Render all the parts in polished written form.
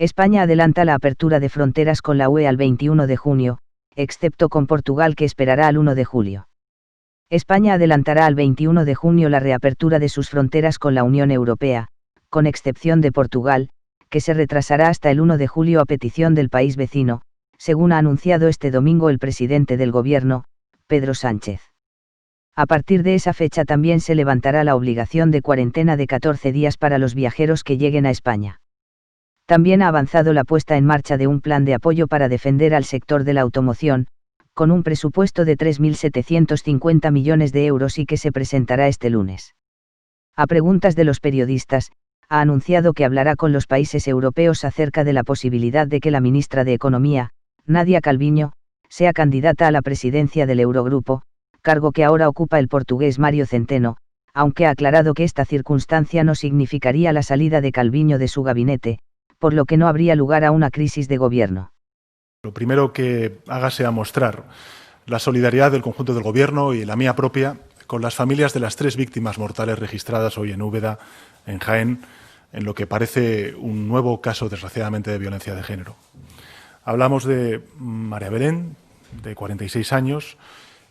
España adelanta la apertura de fronteras con la UE al 21 de junio, excepto con Portugal que esperará al 1 de julio. España adelantará al 21 de junio la reapertura de sus fronteras con la Unión Europea, con excepción de Portugal, que se retrasará hasta el 1 de julio a petición del país vecino, según ha anunciado este domingo el presidente del Gobierno, Pedro Sánchez. A partir de esa fecha también se levantará la obligación de cuarentena de 14 días para los viajeros que lleguen a España. También ha avanzado la puesta en marcha de un plan de apoyo para defender al sector de la automoción, con un presupuesto de 3.750 millones de euros y que se presentará este lunes. A preguntas de los periodistas, ha anunciado que hablará con los países europeos acerca de la posibilidad de que la ministra de Economía, Nadia Calviño, sea candidata a la presidencia del Eurogrupo, cargo que ahora ocupa el portugués Mário Centeno, aunque ha aclarado que esta circunstancia no significaría la salida de Calviño de su gabinete, por lo que no habría lugar a una crisis de gobierno. Lo primero que haga sea mostrar la solidaridad del conjunto del Gobierno y la mía propia con las familias de las 3 víctimas mortales registradas hoy en Úbeda, en Jaén, en lo que parece un nuevo caso, desgraciadamente, de violencia de género. Hablamos de María Belén, de 46 años,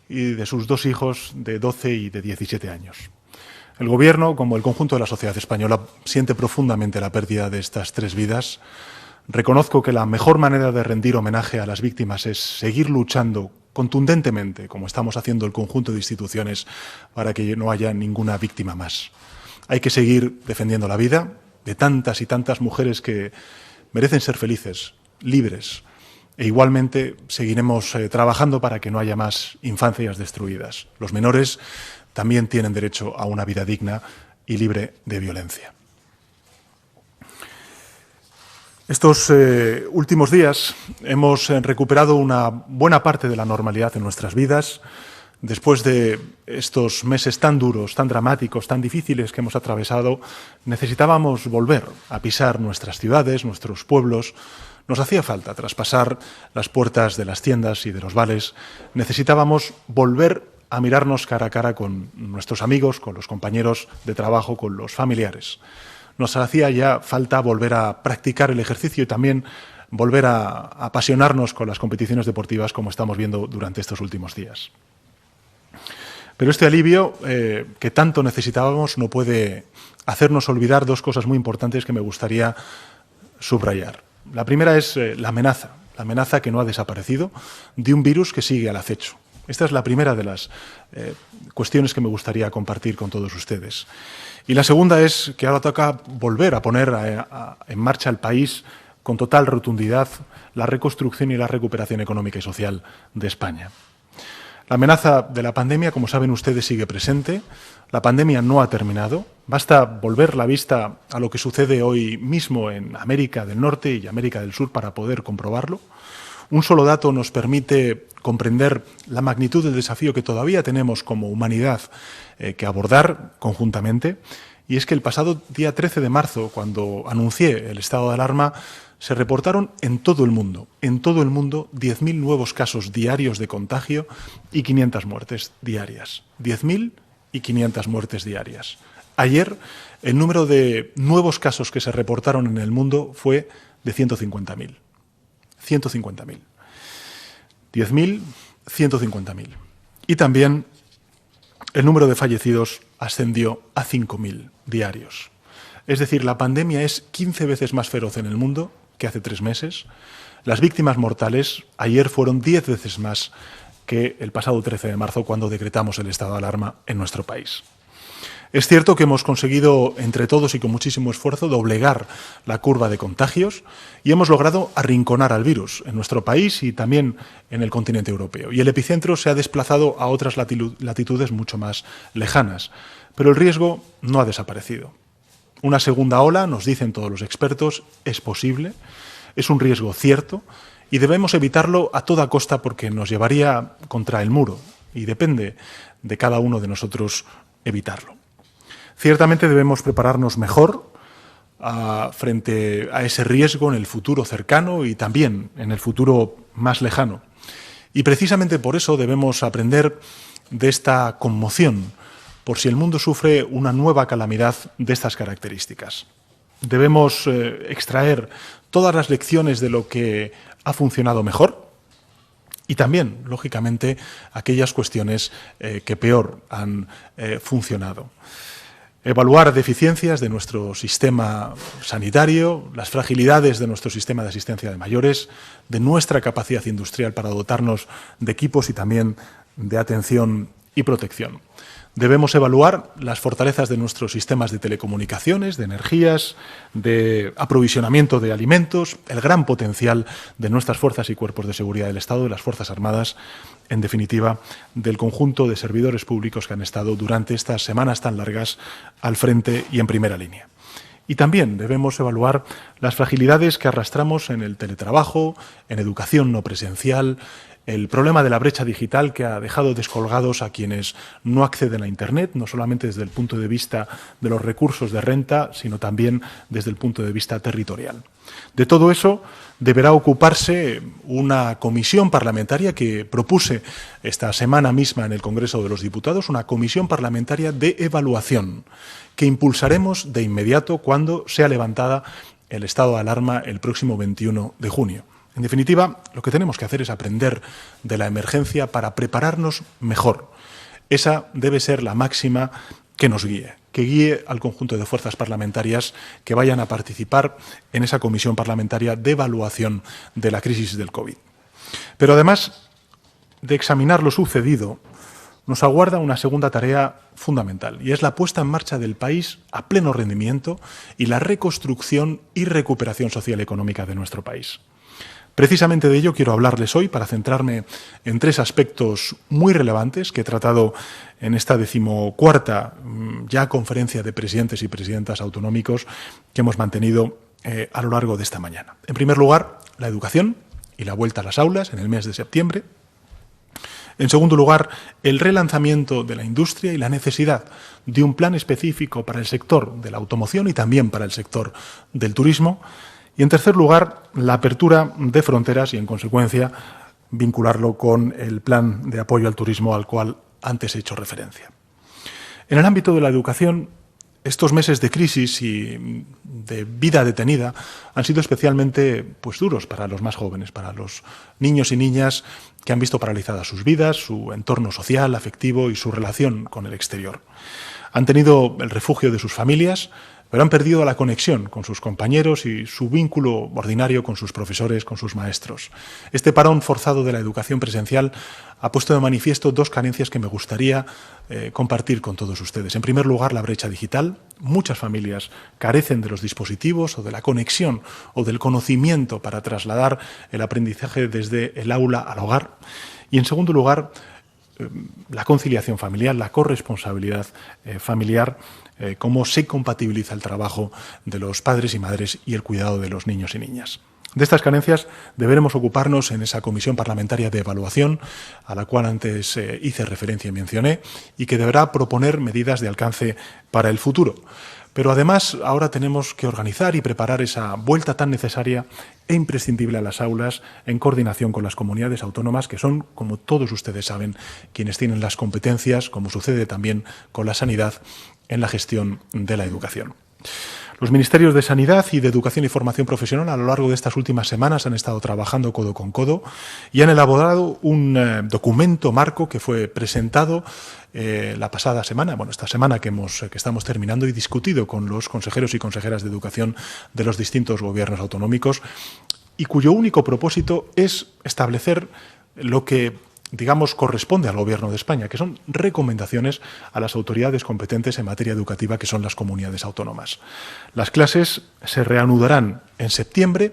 y de sus 2 hijos, de 12 y de 17 años. El Gobierno, como el conjunto de la sociedad española, siente profundamente la pérdida de estas 3 vidas. Reconozco que la mejor manera de rendir homenaje a las víctimas es seguir luchando contundentemente, como estamos haciendo el conjunto de instituciones, para que no haya ninguna víctima más. Hay que seguir defendiendo la vida de tantas y tantas mujeres que merecen ser felices, libres, e igualmente seguiremos trabajando para que no haya más infancias destruidas. Los menores también tienen derecho a una vida digna y libre de violencia. Estos últimos días hemos recuperado una buena parte de la normalidad en nuestras vidas. Después de estos meses tan duros, tan dramáticos, tan difíciles que hemos atravesado, necesitábamos volver a pisar nuestras ciudades, nuestros pueblos. Nos hacía falta traspasar las puertas de las tiendas y de los bares. Necesitábamos volver a mirarnos cara a cara con nuestros amigos, con los compañeros de trabajo, con los familiares. Nos hacía ya falta volver a practicar el ejercicio y también volver a apasionarnos con las competiciones deportivas como estamos viendo durante estos últimos días. Pero este alivio que tanto necesitábamos no puede hacernos olvidar 2 cosas muy importantes que me gustaría subrayar. La primera es la amenaza que no ha desaparecido de un virus que sigue al acecho. Esta es la primera de las cuestiones que me gustaría compartir con todos ustedes. Y la segunda es que ahora toca volver a poner en marcha el país con total rotundidad la reconstrucción y la recuperación económica y social de España. La amenaza de la pandemia, como saben ustedes, sigue presente. La pandemia no ha terminado. Basta volver la vista a lo que sucede hoy mismo en América del Norte y América del Sur para poder comprobarlo. Un solo dato nos permite comprender la magnitud del desafío que todavía tenemos como humanidad que abordar conjuntamente, y es que el pasado día 13 de marzo, cuando anuncié el estado de alarma, se reportaron en todo el mundo 10.000 nuevos casos diarios de contagio y 500 muertes diarias. 10.000 y 500 muertes diarias. Ayer, el número de nuevos casos que se reportaron en el mundo fue de 150.000. 150.000. 10.000, 150.000. Y también el número de fallecidos ascendió a 5.000 diarios. Es decir, la pandemia es 15 veces más feroz en el mundo que hace 3 meses. Las víctimas mortales ayer fueron 10 veces más que el pasado 13 de marzo, cuando decretamos el estado de alarma en nuestro país. Es cierto que hemos conseguido, entre todos y con muchísimo esfuerzo, doblegar la curva de contagios y hemos logrado arrinconar al virus en nuestro país y también en el continente europeo. Y el epicentro se ha desplazado a otras latitudes mucho más lejanas. Pero el riesgo no ha desaparecido. Una segunda ola, nos dicen todos los expertos, es posible, es un riesgo cierto y debemos evitarlo a toda costa porque nos llevaría contra el muro y depende de cada uno de nosotros evitarlo. Ciertamente debemos prepararnos mejor frente a ese riesgo en el futuro cercano y también en el futuro más lejano. Y precisamente por eso debemos aprender de esta conmoción, por si el mundo sufre una nueva calamidad de estas características. debemos extraer todas las lecciones de lo que ha funcionado mejor y también, lógicamente, aquellas cuestiones que peor han funcionado. Evaluar deficiencias de nuestro sistema sanitario, las fragilidades de nuestro sistema de asistencia de mayores, de nuestra capacidad industrial para dotarnos de equipos y también de atención y protección. Debemos evaluar las fortalezas de nuestros sistemas de telecomunicaciones, de energías, de aprovisionamiento de alimentos, el gran potencial de nuestras fuerzas y cuerpos de seguridad del Estado, de las Fuerzas Armadas, en definitiva, del conjunto de servidores públicos que han estado durante estas semanas tan largas al frente y en primera línea. Y también debemos evaluar las fragilidades que arrastramos en el teletrabajo, en educación no presencial, el problema de la brecha digital que ha dejado descolgados a quienes no acceden a Internet, no solamente desde el punto de vista de los recursos de renta, sino también desde el punto de vista territorial. De todo eso deberá ocuparse una comisión parlamentaria que propuse esta semana misma en el Congreso de los Diputados, una comisión parlamentaria de evaluación que impulsaremos de inmediato cuando sea levantada el estado de alarma el próximo 21 de junio. En definitiva, lo que tenemos que hacer es aprender de la emergencia para prepararnos mejor. Esa debe ser la máxima que nos guíe, que guíe al conjunto de fuerzas parlamentarias que vayan a participar en esa comisión parlamentaria de evaluación de la crisis del COVID. Pero además de examinar lo sucedido, nos aguarda una segunda tarea fundamental, y es la puesta en marcha del país a pleno rendimiento y la reconstrucción y recuperación social y económica de nuestro país. Precisamente de ello quiero hablarles hoy para centrarme en tres aspectos muy relevantes que he tratado en esta 14ª ya conferencia de presidentes y presidentas autonómicos que hemos mantenido a lo largo de esta mañana. En primer lugar, la educación y la vuelta a las aulas en el mes de septiembre. En segundo lugar, el relanzamiento de la industria y la necesidad de un plan específico para el sector de la automoción y también para el sector del turismo. Y en tercer lugar, la apertura de fronteras y, en consecuencia, vincularlo con el plan de apoyo al turismo al cual antes he hecho referencia. En el ámbito de la educación, estos meses de crisis y de vida detenida han sido especialmente duros para los más jóvenes, para los niños y niñas que han visto paralizadas sus vidas, su entorno social, afectivo y su relación con el exterior. Han tenido el refugio de sus familias, pero han perdido la conexión con sus compañeros y su vínculo ordinario con sus profesores, con sus maestros. Este parón forzado de la educación presencial ha puesto de manifiesto dos carencias que me gustaría compartir con todos ustedes. En primer lugar, la brecha digital. Muchas familias carecen de los dispositivos o de la conexión o del conocimiento para trasladar el aprendizaje desde el aula al hogar. Y en segundo lugar, la conciliación familiar, la corresponsabilidad familiar, cómo se compatibiliza el trabajo de los padres y madres y el cuidado de los niños y niñas. De estas carencias deberemos ocuparnos en esa comisión parlamentaria de evaluación, a la cual antes hice referencia y mencioné, y que deberá proponer medidas de alcance para el futuro. Pero además ahora tenemos que organizar y preparar esa vuelta tan necesaria e imprescindible a las aulas en coordinación con las comunidades autónomas, que son, como todos ustedes saben, quienes tienen las competencias, como sucede también con la sanidad, en la gestión de la educación. Los ministerios de Sanidad y de Educación y Formación Profesional a lo largo de estas últimas semanas han estado trabajando codo con codo y han elaborado un documento marco que fue presentado la pasada semana, esta semana que estamos terminando, y discutido con los consejeros y consejeras de educación de los distintos gobiernos autonómicos, y cuyo único propósito es establecer lo que corresponde al Gobierno de España, que son recomendaciones a las autoridades competentes en materia educativa, que son las comunidades autónomas. Las clases se reanudarán en septiembre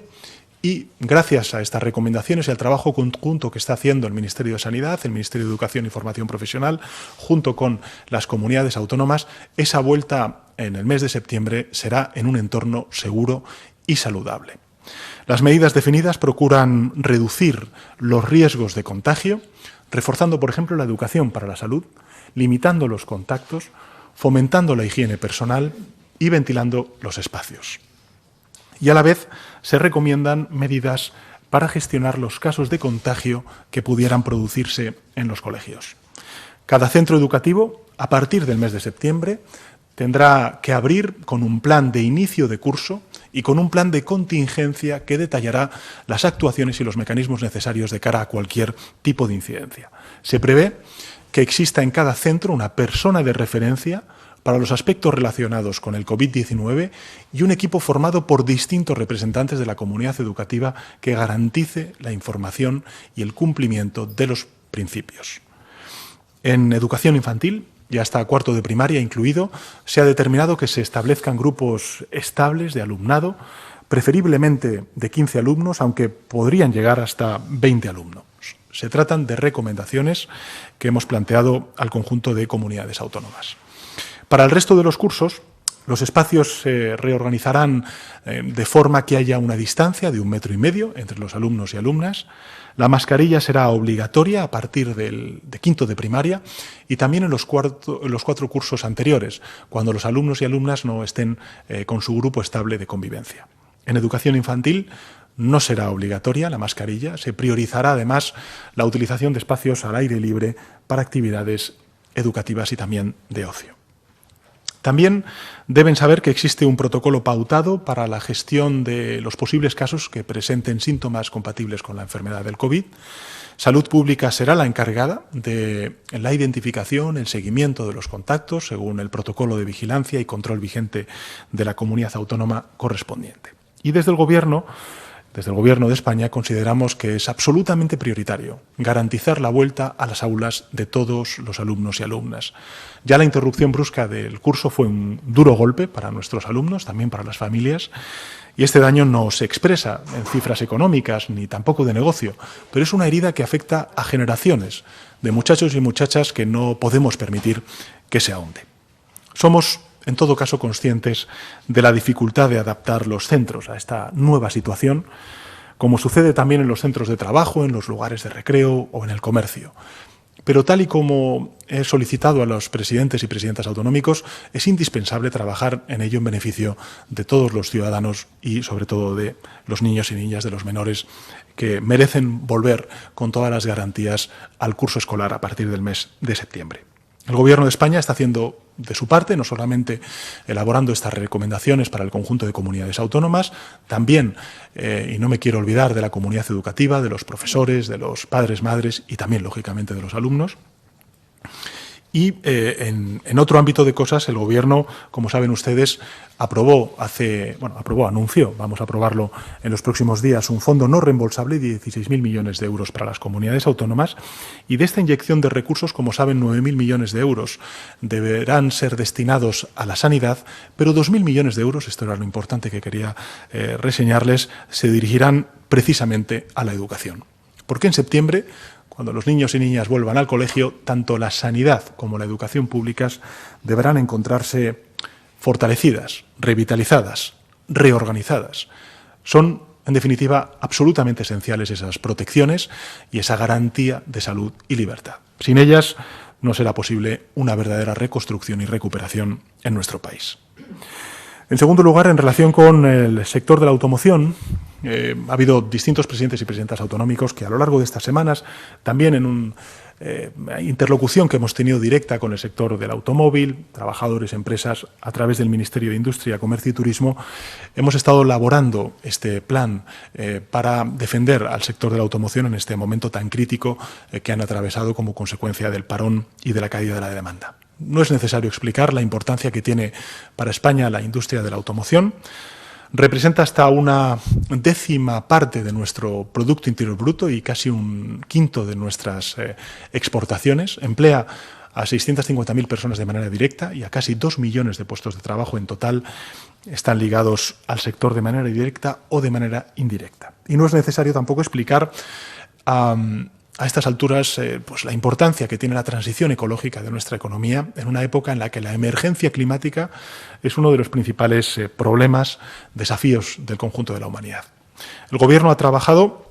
y, gracias a estas recomendaciones y al trabajo conjunto que está haciendo el Ministerio de Sanidad, el Ministerio de Educación y Formación Profesional, junto con las comunidades autónomas, esa vuelta en el mes de septiembre será en un entorno seguro y saludable. Las medidas definidas procuran reducir los riesgos de contagio, reforzando, por ejemplo, la educación para la salud, limitando los contactos, fomentando la higiene personal y ventilando los espacios. Y a la vez se recomiendan medidas para gestionar los casos de contagio que pudieran producirse en los colegios. Cada centro educativo, a partir del mes de septiembre, tendrá que abrir con un plan de inicio de curso y con un plan de contingencia que detallará las actuaciones y los mecanismos necesarios de cara a cualquier tipo de incidencia. Se prevé que exista en cada centro una persona de referencia para los aspectos relacionados con el COVID-19 y un equipo formado por distintos representantes de la comunidad educativa que garantice la información y el cumplimiento de los principios. En educación infantil, y hasta cuarto de primaria incluido, se ha determinado que se establezcan grupos estables de alumnado, preferiblemente de 15 alumnos, aunque podrían llegar hasta 20 alumnos. Se tratan de recomendaciones que hemos planteado al conjunto de comunidades autónomas. Para el resto de los cursos, los espacios se reorganizarán de forma que haya una distancia de 1,5 metros entre los alumnos y alumnas. La mascarilla será obligatoria a partir de quinto de primaria y también en los 4 cursos anteriores, cuando los alumnos y alumnas no estén con su grupo estable de convivencia. En educación infantil no será obligatoria la mascarilla, se priorizará además la utilización de espacios al aire libre para actividades educativas y también de ocio. También deben saber que existe un protocolo pautado para la gestión de los posibles casos que presenten síntomas compatibles con la enfermedad del COVID. Salud Pública será la encargada de la identificación, el seguimiento de los contactos, según el protocolo de vigilancia y control vigente de la comunidad autónoma correspondiente. Y desde el Gobierno de España consideramos que es absolutamente prioritario garantizar la vuelta a las aulas de todos los alumnos y alumnas. Ya la interrupción brusca del curso fue un duro golpe para nuestros alumnos, también para las familias, y este daño no se expresa en cifras económicas ni tampoco de negocio, pero es una herida que afecta a generaciones de muchachos y muchachas que no podemos permitir que se ahonde. Somos en todo caso conscientes de la dificultad de adaptar los centros a esta nueva situación, como sucede también en los centros de trabajo, en los lugares de recreo o en el comercio. Pero tal y como he solicitado a los presidentes y presidentas autonómicos, es indispensable trabajar en ello en beneficio de todos los ciudadanos y sobre todo de los niños y niñas, de los menores, que merecen volver con todas las garantías al curso escolar a partir del mes de septiembre. El Gobierno de España está haciendo de su parte, no solamente elaborando estas recomendaciones para el conjunto de comunidades autónomas, también, y no me quiero olvidar de la comunidad educativa, de los profesores, de los padres, madres y también, lógicamente, de los alumnos. Y en otro ámbito de cosas, el Gobierno, como saben ustedes, anunció, vamos a aprobarlo en los próximos días, un fondo no reembolsable de 16.000 millones de euros para las comunidades autónomas, y de esta inyección de recursos, como saben, 9.000 millones de euros deberán ser destinados a la sanidad, pero 2.000 millones de euros, esto era lo importante que quería reseñarles, se dirigirán precisamente a la educación. Porque en septiembre, cuando los niños y niñas vuelvan al colegio, tanto la sanidad como la educación públicas deberán encontrarse fortalecidas, revitalizadas, reorganizadas. Son, en definitiva, absolutamente esenciales esas protecciones y esa garantía de salud y libertad. Sin ellas no será posible una verdadera reconstrucción y recuperación en nuestro país. En segundo lugar, en relación con el sector de la automoción, ha habido distintos presidentes y presidentas autonómicos que a lo largo de estas semanas, también en una interlocución que hemos tenido directa con el sector del automóvil, trabajadores, empresas, a través del Ministerio de Industria, Comercio y Turismo, hemos estado elaborando este plan para defender al sector de la automoción en este momento tan crítico que han atravesado como consecuencia del parón y de la caída de la demanda. No es necesario explicar la importancia que tiene para España la industria de la automoción. Representa hasta una décima parte de nuestro Producto Interior Bruto y casi un quinto de nuestras exportaciones. Emplea a 650.000 personas de manera directa y a casi 2 millones de puestos de trabajo en total están ligados al sector de manera directa o de manera indirecta. Y no es necesario tampoco explicar a estas alturas pues la importancia que tiene la transición ecológica de nuestra economía en una época en la que la emergencia climática es uno de los principales problemas, desafíos del conjunto de la humanidad. El Gobierno ha trabajado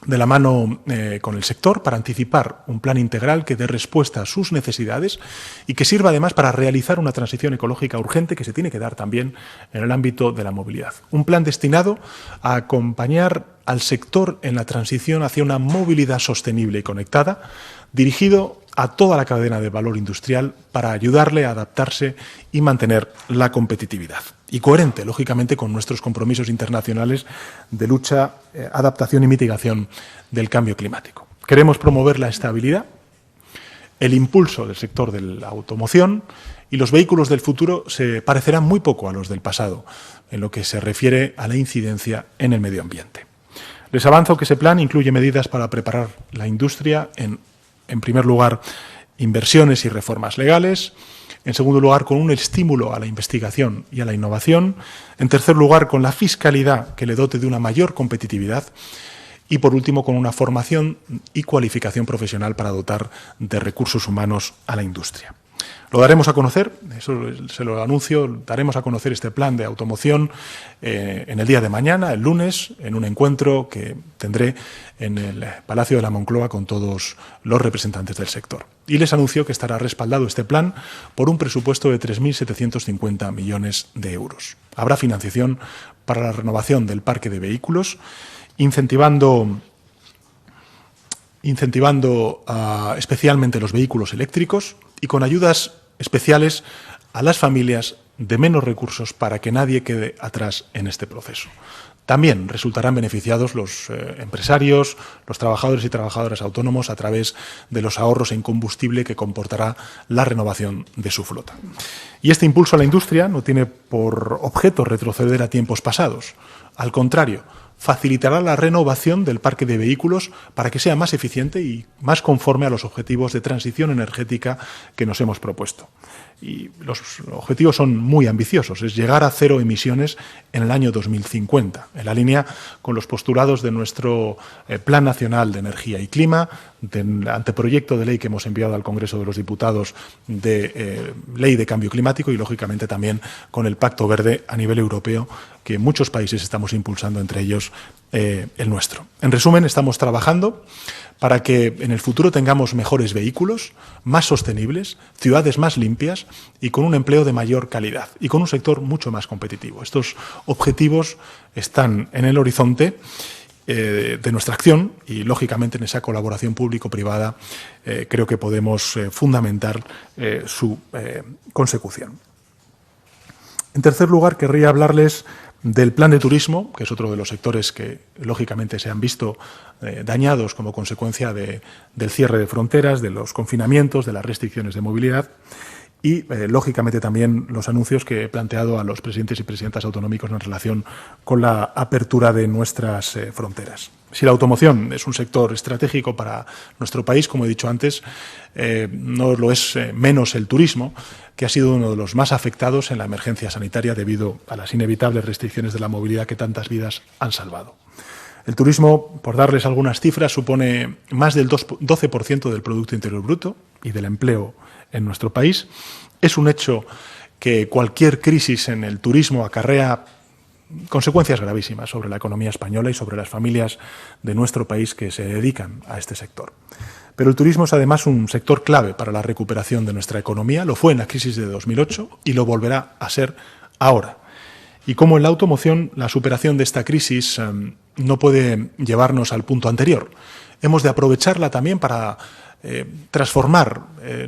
de la mano con el sector para anticipar un plan integral que dé respuesta a sus necesidades y que sirva además para realizar una transición ecológica urgente que se tiene que dar también en el ámbito de la movilidad. Un plan destinado a acompañar al sector en la transición hacia una movilidad sostenible y conectada, dirigido a toda la cadena de valor industrial para ayudarle a adaptarse y mantener la competitividad. Y coherente, lógicamente, con nuestros compromisos internacionales de lucha, adaptación y mitigación del cambio climático. Queremos promover la estabilidad, el impulso del sector de la automoción, y los vehículos del futuro se parecerán muy poco a los del pasado, en lo que se refiere a la incidencia en el medio ambiente. Les avanzo que ese plan incluye medidas para preparar la industria en primer lugar, inversiones y reformas legales. En segundo lugar, con un estímulo a la investigación y a la innovación. En tercer lugar, con la fiscalidad que le dote de una mayor competitividad. Y, por último, con una formación y cualificación profesional para dotar de recursos humanos a la industria. Lo daremos a conocer, eso se lo anuncio, daremos a conocer este plan de automoción en el día de mañana, el lunes, en un encuentro que tendré en el Palacio de la Moncloa con todos los representantes del sector. Y les anuncio que estará respaldado este plan por un presupuesto de 3.750 millones de euros. Habrá financiación para la renovación del parque de vehículos, incentivando especialmente los vehículos eléctricos y con ayudas especiales a las familias de menos recursos para que nadie quede atrás en este proceso. También resultarán beneficiados los empresarios, los trabajadores y trabajadoras autónomos a través de los ahorros en combustible que comportará la renovación de su flota. Y este impulso a la industria no tiene por objeto retroceder a tiempos pasados. Al contrario, facilitará la renovación del parque de vehículos para que sea más eficiente y más conforme a los objetivos de transición energética que nos hemos propuesto. Y los objetivos son muy ambiciosos, es llegar a cero emisiones en el año 2050, en la línea con los postulados de nuestro Plan Nacional de Energía y Clima, del anteproyecto de ley que hemos enviado al Congreso de los Diputados de Ley de Cambio Climático y, lógicamente, también con el Pacto Verde a nivel europeo que muchos países estamos impulsando, entre ellos el nuestro. En resumen, estamos trabajando para que en el futuro tengamos mejores vehículos, más sostenibles, ciudades más limpias y con un empleo de mayor calidad y con un sector mucho más competitivo. Estos objetivos están en el horizonte de nuestra acción y, lógicamente, en esa colaboración público-privada creo que podemos fundamentar su consecución. En tercer lugar, querría hablarles del plan de turismo, que es otro de los sectores que, lógicamente, se han visto dañados como consecuencia del cierre de fronteras, de los confinamientos, de las restricciones de movilidad y, lógicamente, también los anuncios que he planteado a los presidentes y presidentas autonómicos en relación con la apertura de nuestras fronteras. Si la automoción es un sector estratégico para nuestro país, como he dicho antes, no lo es menos el turismo, que ha sido uno de los más afectados en la emergencia sanitaria debido a las inevitables restricciones de la movilidad que tantas vidas han salvado. El turismo, por darles algunas cifras, supone más del 12% del Producto Interior Bruto y del empleo en nuestro país. Es un hecho que cualquier crisis en el turismo acarrea consecuencias gravísimas sobre la economía española y sobre las familias de nuestro país que se dedican a este sector. Pero el turismo es además un sector clave para la recuperación de nuestra economía, lo fue en la crisis de 2008 y lo volverá a ser ahora. Y como en la automoción, la superación de esta crisis no puede llevarnos al punto anterior. Hemos de aprovecharla también para transformar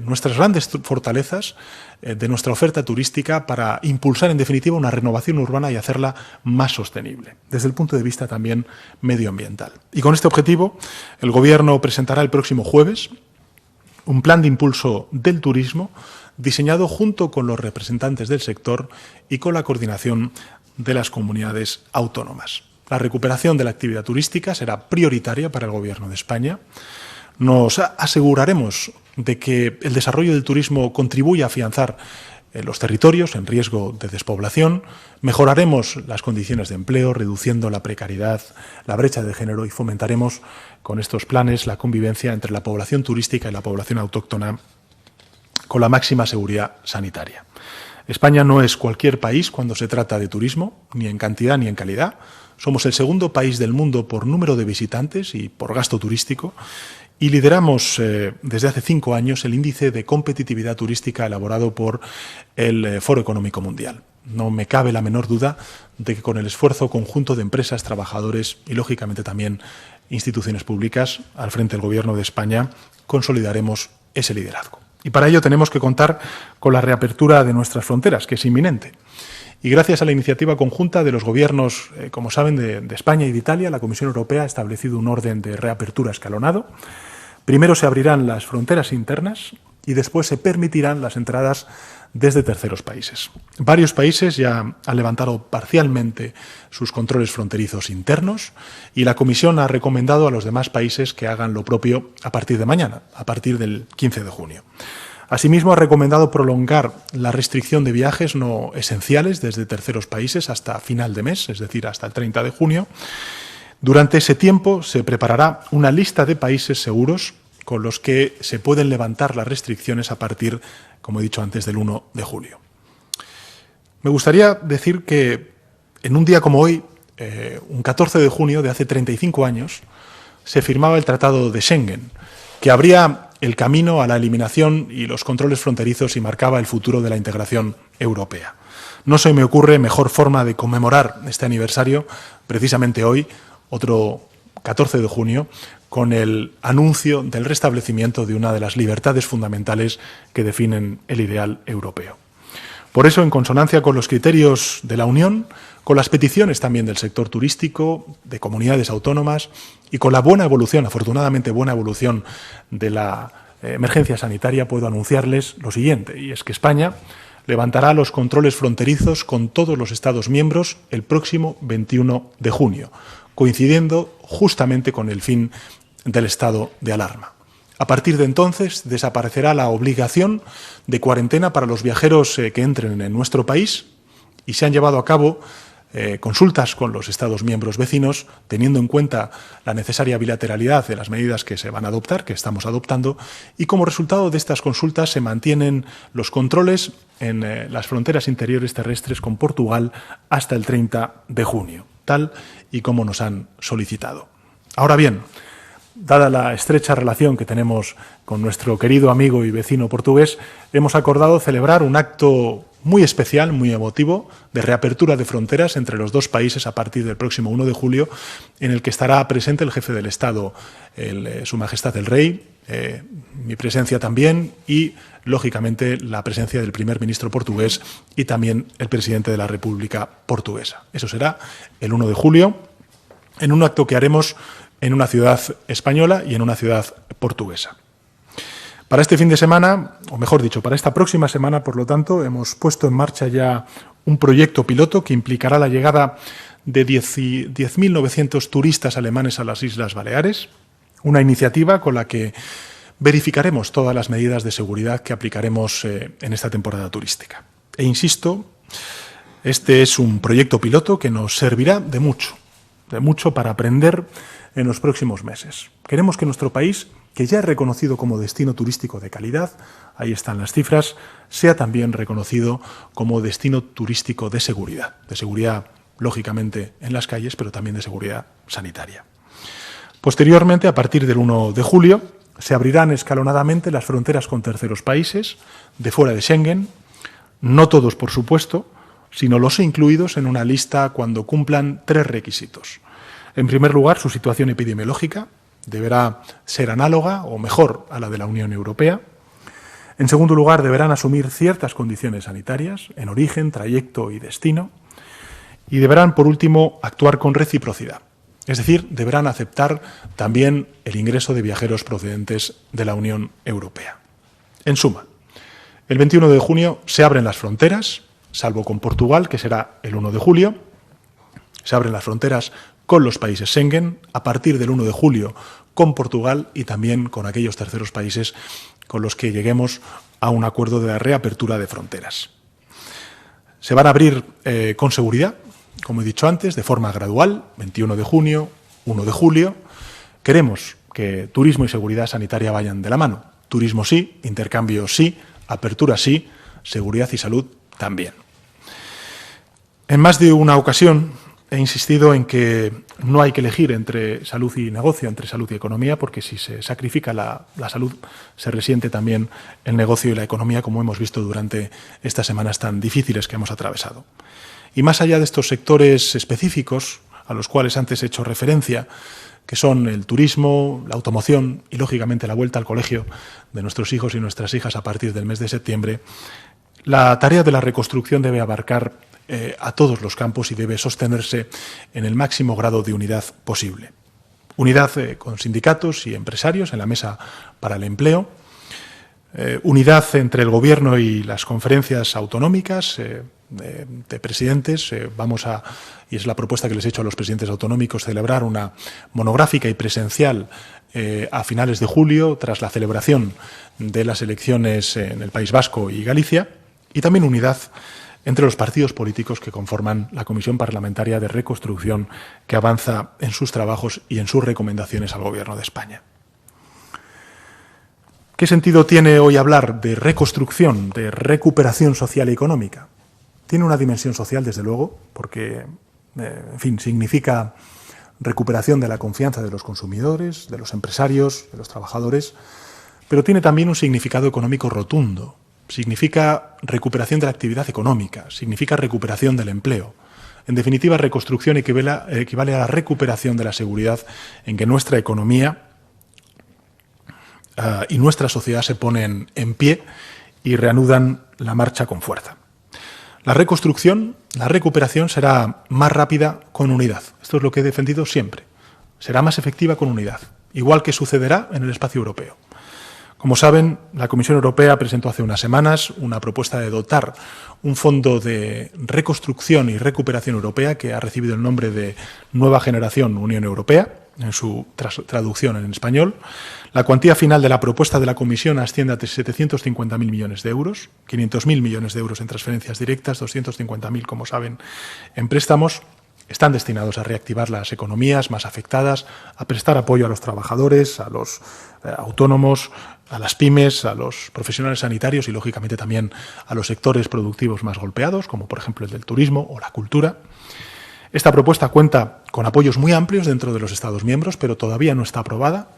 nuestras grandes fortalezas de nuestra oferta turística para impulsar, en definitiva, una renovación urbana y hacerla más sostenible, desde el punto de vista también medioambiental. Y con este objetivo, el Gobierno presentará el próximo jueves un plan de impulso del turismo diseñado junto con los representantes del sector y con la coordinación de las comunidades autónomas. La recuperación de la actividad turística será prioritaria para el Gobierno de España. Nos aseguraremos de que el desarrollo del turismo contribuya a afianzar los territorios en riesgo de despoblación, mejoraremos las condiciones de empleo, reduciendo la precariedad, la brecha de género y fomentaremos con estos planes la convivencia entre la población turística y la población autóctona con la máxima seguridad sanitaria. España no es cualquier país cuando se trata de turismo, ni en cantidad ni en calidad. Somos el segundo país del mundo por número de visitantes y por gasto turístico y lideramos desde hace 5 años el índice de competitividad turística elaborado por el Foro Económico Mundial. No me cabe la menor duda de que con el esfuerzo conjunto de empresas, trabajadores y, lógicamente, también instituciones públicas al frente del Gobierno de España, consolidaremos ese liderazgo. Y para ello tenemos que contar con la reapertura de nuestras fronteras, que es inminente. Y gracias a la iniciativa conjunta de los gobiernos, como saben, de España y de Italia, la Comisión Europea ha establecido un orden de reapertura escalonado. Primero se abrirán las fronteras internas y después se permitirán las entradas desde terceros países. Varios países ya han levantado parcialmente sus controles fronterizos internos y la Comisión ha recomendado a los demás países que hagan lo propio a partir de mañana, a partir del 15 de junio. Asimismo, ha recomendado prolongar la restricción de viajes no esenciales desde terceros países hasta final de mes, es decir, hasta el 30 de junio. Durante ese tiempo se preparará una lista de países seguros con los que se pueden levantar las restricciones a partir, como he dicho antes, del 1 de julio. Me gustaría decir que en un día como hoy, un 14 de junio de hace 35 años, se firmaba el Tratado de Schengen, que abría el camino a la eliminación y los controles fronterizos y marcaba el futuro de la integración europea. No se me ocurre mejor forma de conmemorar este aniversario, precisamente hoy, otro 14 de junio, con el anuncio del restablecimiento de una de las libertades fundamentales que definen el ideal europeo. Por eso, en consonancia con los criterios de la Unión, con las peticiones también del sector turístico, de comunidades autónomas y con la buena evolución, afortunadamente buena evolución de la emergencia sanitaria, puedo anunciarles lo siguiente, y es que España levantará los controles fronterizos con todos los Estados miembros el próximo 21 de junio, coincidiendo justamente con el fin del estado de alarma. A partir de entonces desaparecerá la obligación de cuarentena para los viajeros que entren en nuestro país y se han llevado a cabo consultas con los Estados miembros vecinos, teniendo en cuenta la necesaria bilateralidad de las medidas que se van a adoptar, que estamos adoptando, y como resultado de estas consultas se mantienen los controles en las fronteras interiores terrestres con Portugal hasta el 30 de junio, tal y como nos han solicitado. Ahora bien, dada la estrecha relación que tenemos con nuestro querido amigo y vecino portugués, hemos acordado celebrar un acto muy especial, muy emotivo, de reapertura de fronteras entre los dos países a partir del próximo 1 de julio, en el que estará presente el jefe del Estado, Su Majestad el Rey, mi presencia también y, lógicamente, la presencia del primer ministro portugués y también el presidente de la República Portuguesa. Eso será el 1 de julio, en un acto que haremos en una ciudad española y en una ciudad portuguesa. Para este fin de semana, o mejor dicho, para esta próxima semana, por lo tanto, hemos puesto en marcha ya un proyecto piloto que implicará la llegada de 10.900 turistas alemanes a las Islas Baleares, una iniciativa con la que verificaremos todas las medidas de seguridad que aplicaremos en esta temporada turística. E insisto, este es un proyecto piloto que nos servirá de mucho para aprender en los próximos meses. Queremos que nuestro país, que ya es reconocido como destino turístico de calidad, ahí están las cifras, sea también reconocido como destino turístico de seguridad, lógicamente en las calles, pero también de seguridad sanitaria. Posteriormente, a partir del 1 de julio, se abrirán escalonadamente las fronteras con terceros países de fuera de Schengen, no todos, por supuesto, sino los incluidos en una lista cuando cumplan 3 requisitos. En primer lugar, su situación epidemiológica deberá ser análoga o mejor a la de la Unión Europea. En segundo lugar, deberán asumir ciertas condiciones sanitarias en origen, trayecto y destino. Y deberán, por último, actuar con reciprocidad. Es decir, deberán aceptar también el ingreso de viajeros procedentes de la Unión Europea. En suma, el 21 de junio se abren las fronteras, salvo con Portugal, que será el 1 de julio. Se abren las fronteras con los países Schengen, a partir del 1 de julio con Portugal y también con aquellos terceros países con los que lleguemos a un acuerdo de reapertura de fronteras. Se van a abrir con seguridad, como he dicho antes, de forma gradual, 21 de junio, 1 de julio. Queremos que turismo y seguridad sanitaria vayan de la mano. Turismo sí, intercambio sí, apertura sí, seguridad y salud también. En más de una ocasión he insistido en que no hay que elegir entre salud y negocio, entre salud y economía, porque si se sacrifica la salud, se resiente también el negocio y la economía, como hemos visto durante estas semanas tan difíciles que hemos atravesado. Y más allá de estos sectores específicos, a los cuales antes he hecho referencia, que son el turismo, la automoción y, lógicamente, la vuelta al colegio de nuestros hijos y nuestras hijas a partir del mes de septiembre, la tarea de la reconstrucción debe abarcar a todos los campos y debe sostenerse en el máximo grado de unidad posible. Unidad con sindicatos y empresarios en la mesa para el empleo, unidad entre el Gobierno y las conferencias autonómicas de presidentes. Y es la propuesta que les he hecho a los presidentes autonómicos, celebrar una monográfica y presencial a finales de julio, tras la celebración de las elecciones en el País Vasco y Galicia, y también unidad entre los partidos políticos que conforman la Comisión Parlamentaria de Reconstrucción, que avanza en sus trabajos y en sus recomendaciones al Gobierno de España. ¿Qué sentido tiene hoy hablar de reconstrucción, de recuperación social y económica? Tiene una dimensión social, desde luego, porque, en fin, significa recuperación de la confianza de los consumidores, de los empresarios, de los trabajadores, pero tiene también un significado económico rotundo. Significa recuperación de la actividad económica, significa recuperación del empleo. En definitiva, reconstrucción equivale a la recuperación de la seguridad en que nuestra economía y nuestra sociedad se ponen en pie y reanudan la marcha con fuerza. La reconstrucción, la recuperación será más rápida con unidad. Esto es lo que he defendido siempre. Será más efectiva con unidad, igual que sucederá en el espacio europeo. Como saben, la Comisión Europea presentó hace unas semanas una propuesta de dotar un fondo de reconstrucción y recuperación europea que ha recibido el nombre de Nueva Generación Unión Europea, en su traducción en español. La cuantía final de la propuesta de la Comisión asciende a 750.000 millones de euros, 500.000 millones de euros en transferencias directas, 250.000, como saben, en préstamos. Están destinados a reactivar las economías más afectadas, a prestar apoyo a los trabajadores, a los autónomos, a las pymes, a los profesionales sanitarios y, lógicamente, también a los sectores productivos más golpeados, como por ejemplo el del turismo o la cultura. Esta propuesta cuenta con apoyos muy amplios dentro de los Estados miembros, pero todavía no está aprobada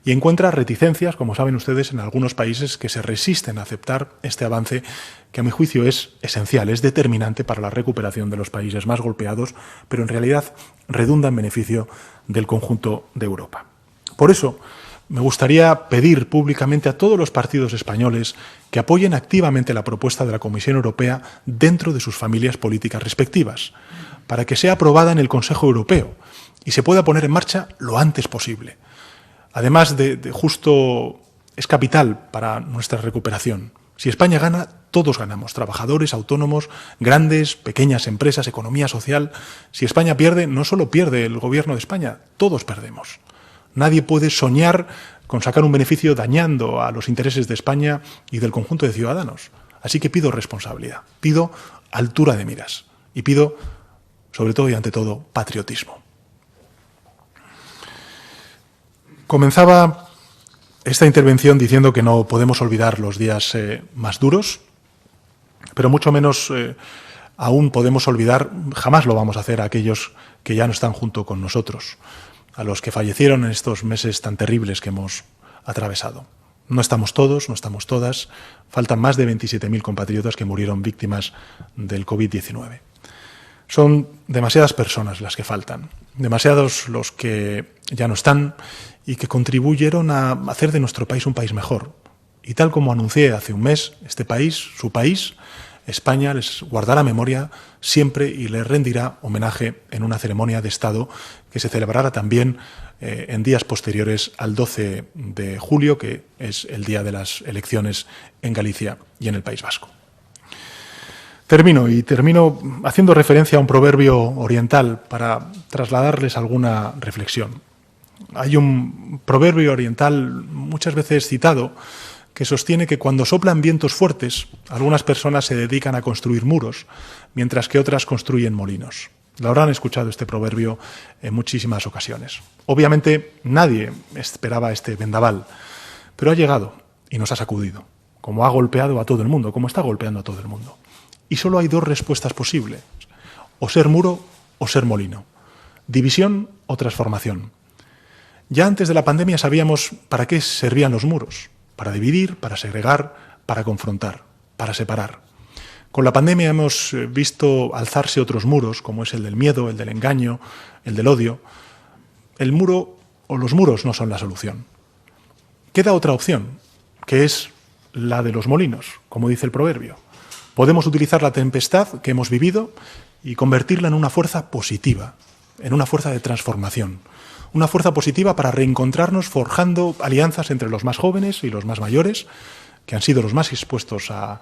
y encuentra reticencias, como saben ustedes, en algunos países que se resisten a aceptar este avance que, a mi juicio, es esencial, es determinante para la recuperación de los países más golpeados, pero en realidad redunda en beneficio del conjunto de Europa. Por eso, me gustaría pedir públicamente a todos los partidos españoles que apoyen activamente la propuesta de la Comisión Europea dentro de sus familias políticas respectivas, para que sea aprobada en el Consejo Europeo y se pueda poner en marcha lo antes posible. Además justo es capital para nuestra recuperación. Si España gana, todos ganamos, trabajadores, autónomos, grandes, pequeñas empresas, economía social. Si España pierde, no solo pierde el Gobierno de España, todos perdemos. Nadie puede soñar con sacar un beneficio dañando a los intereses de España y del conjunto de ciudadanos. Así que pido responsabilidad, pido altura de miras y pido, sobre todo y ante todo, patriotismo. Comenzaba esta intervención diciendo que no podemos olvidar los días más duros, pero mucho menos aún podemos olvidar, jamás lo vamos a hacer, a aquellos que ya no están junto con nosotros, a los que fallecieron en estos meses tan terribles que hemos atravesado. No estamos todos, no estamos todas, faltan más de 27.000 compatriotas que murieron víctimas del COVID-19. Son demasiadas personas las que faltan, demasiados los que ya no están y que contribuyeron a hacer de nuestro país un país mejor. Y tal como anuncié hace un mes, este país, su país, España, les guardará memoria siempre y les rendirá homenaje en una ceremonia de Estado que se celebrará también en días posteriores al 12 de julio, que es el día de las elecciones en Galicia y en el País Vasco. Termino haciendo referencia a un proverbio oriental para trasladarles alguna reflexión. Hay un proverbio oriental muchas veces citado que sostiene que cuando soplan vientos fuertes, algunas personas se dedican a construir muros, mientras que otras construyen molinos. Lo habrán escuchado este proverbio en muchísimas ocasiones. Obviamente nadie esperaba este vendaval, pero ha llegado y nos ha sacudido, como ha golpeado a todo el mundo, como está golpeando a todo el mundo. Y solo hay dos respuestas posibles: o ser muro o ser molino, división o transformación. Ya antes de la pandemia sabíamos para qué servían los muros: para dividir, para segregar, para confrontar, para separar. Con la pandemia hemos visto alzarse otros muros, como es el del miedo, el del engaño, el del odio. El muro o los muros no son la solución. Queda otra opción, que es la de los molinos, como dice el proverbio. Podemos utilizar la tempestad que hemos vivido y convertirla en una fuerza positiva, en una fuerza de transformación. Una fuerza positiva para reencontrarnos forjando alianzas entre los más jóvenes y los más mayores, que han sido los más expuestos a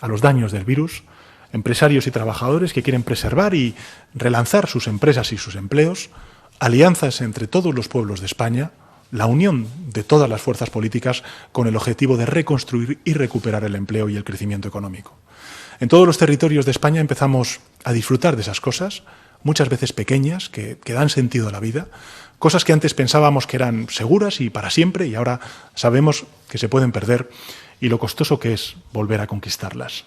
los daños del virus, empresarios y trabajadores que quieren preservar y relanzar sus empresas y sus empleos, alianzas entre todos los pueblos de España, la unión de todas las fuerzas políticas con el objetivo de reconstruir y recuperar el empleo y el crecimiento económico. En todos los territorios de España empezamos a disfrutar de esas cosas, muchas veces pequeñas, que dan sentido a la vida, cosas que antes pensábamos que eran seguras y para siempre, y ahora sabemos que se pueden perder y lo costoso que es volver a conquistarlas.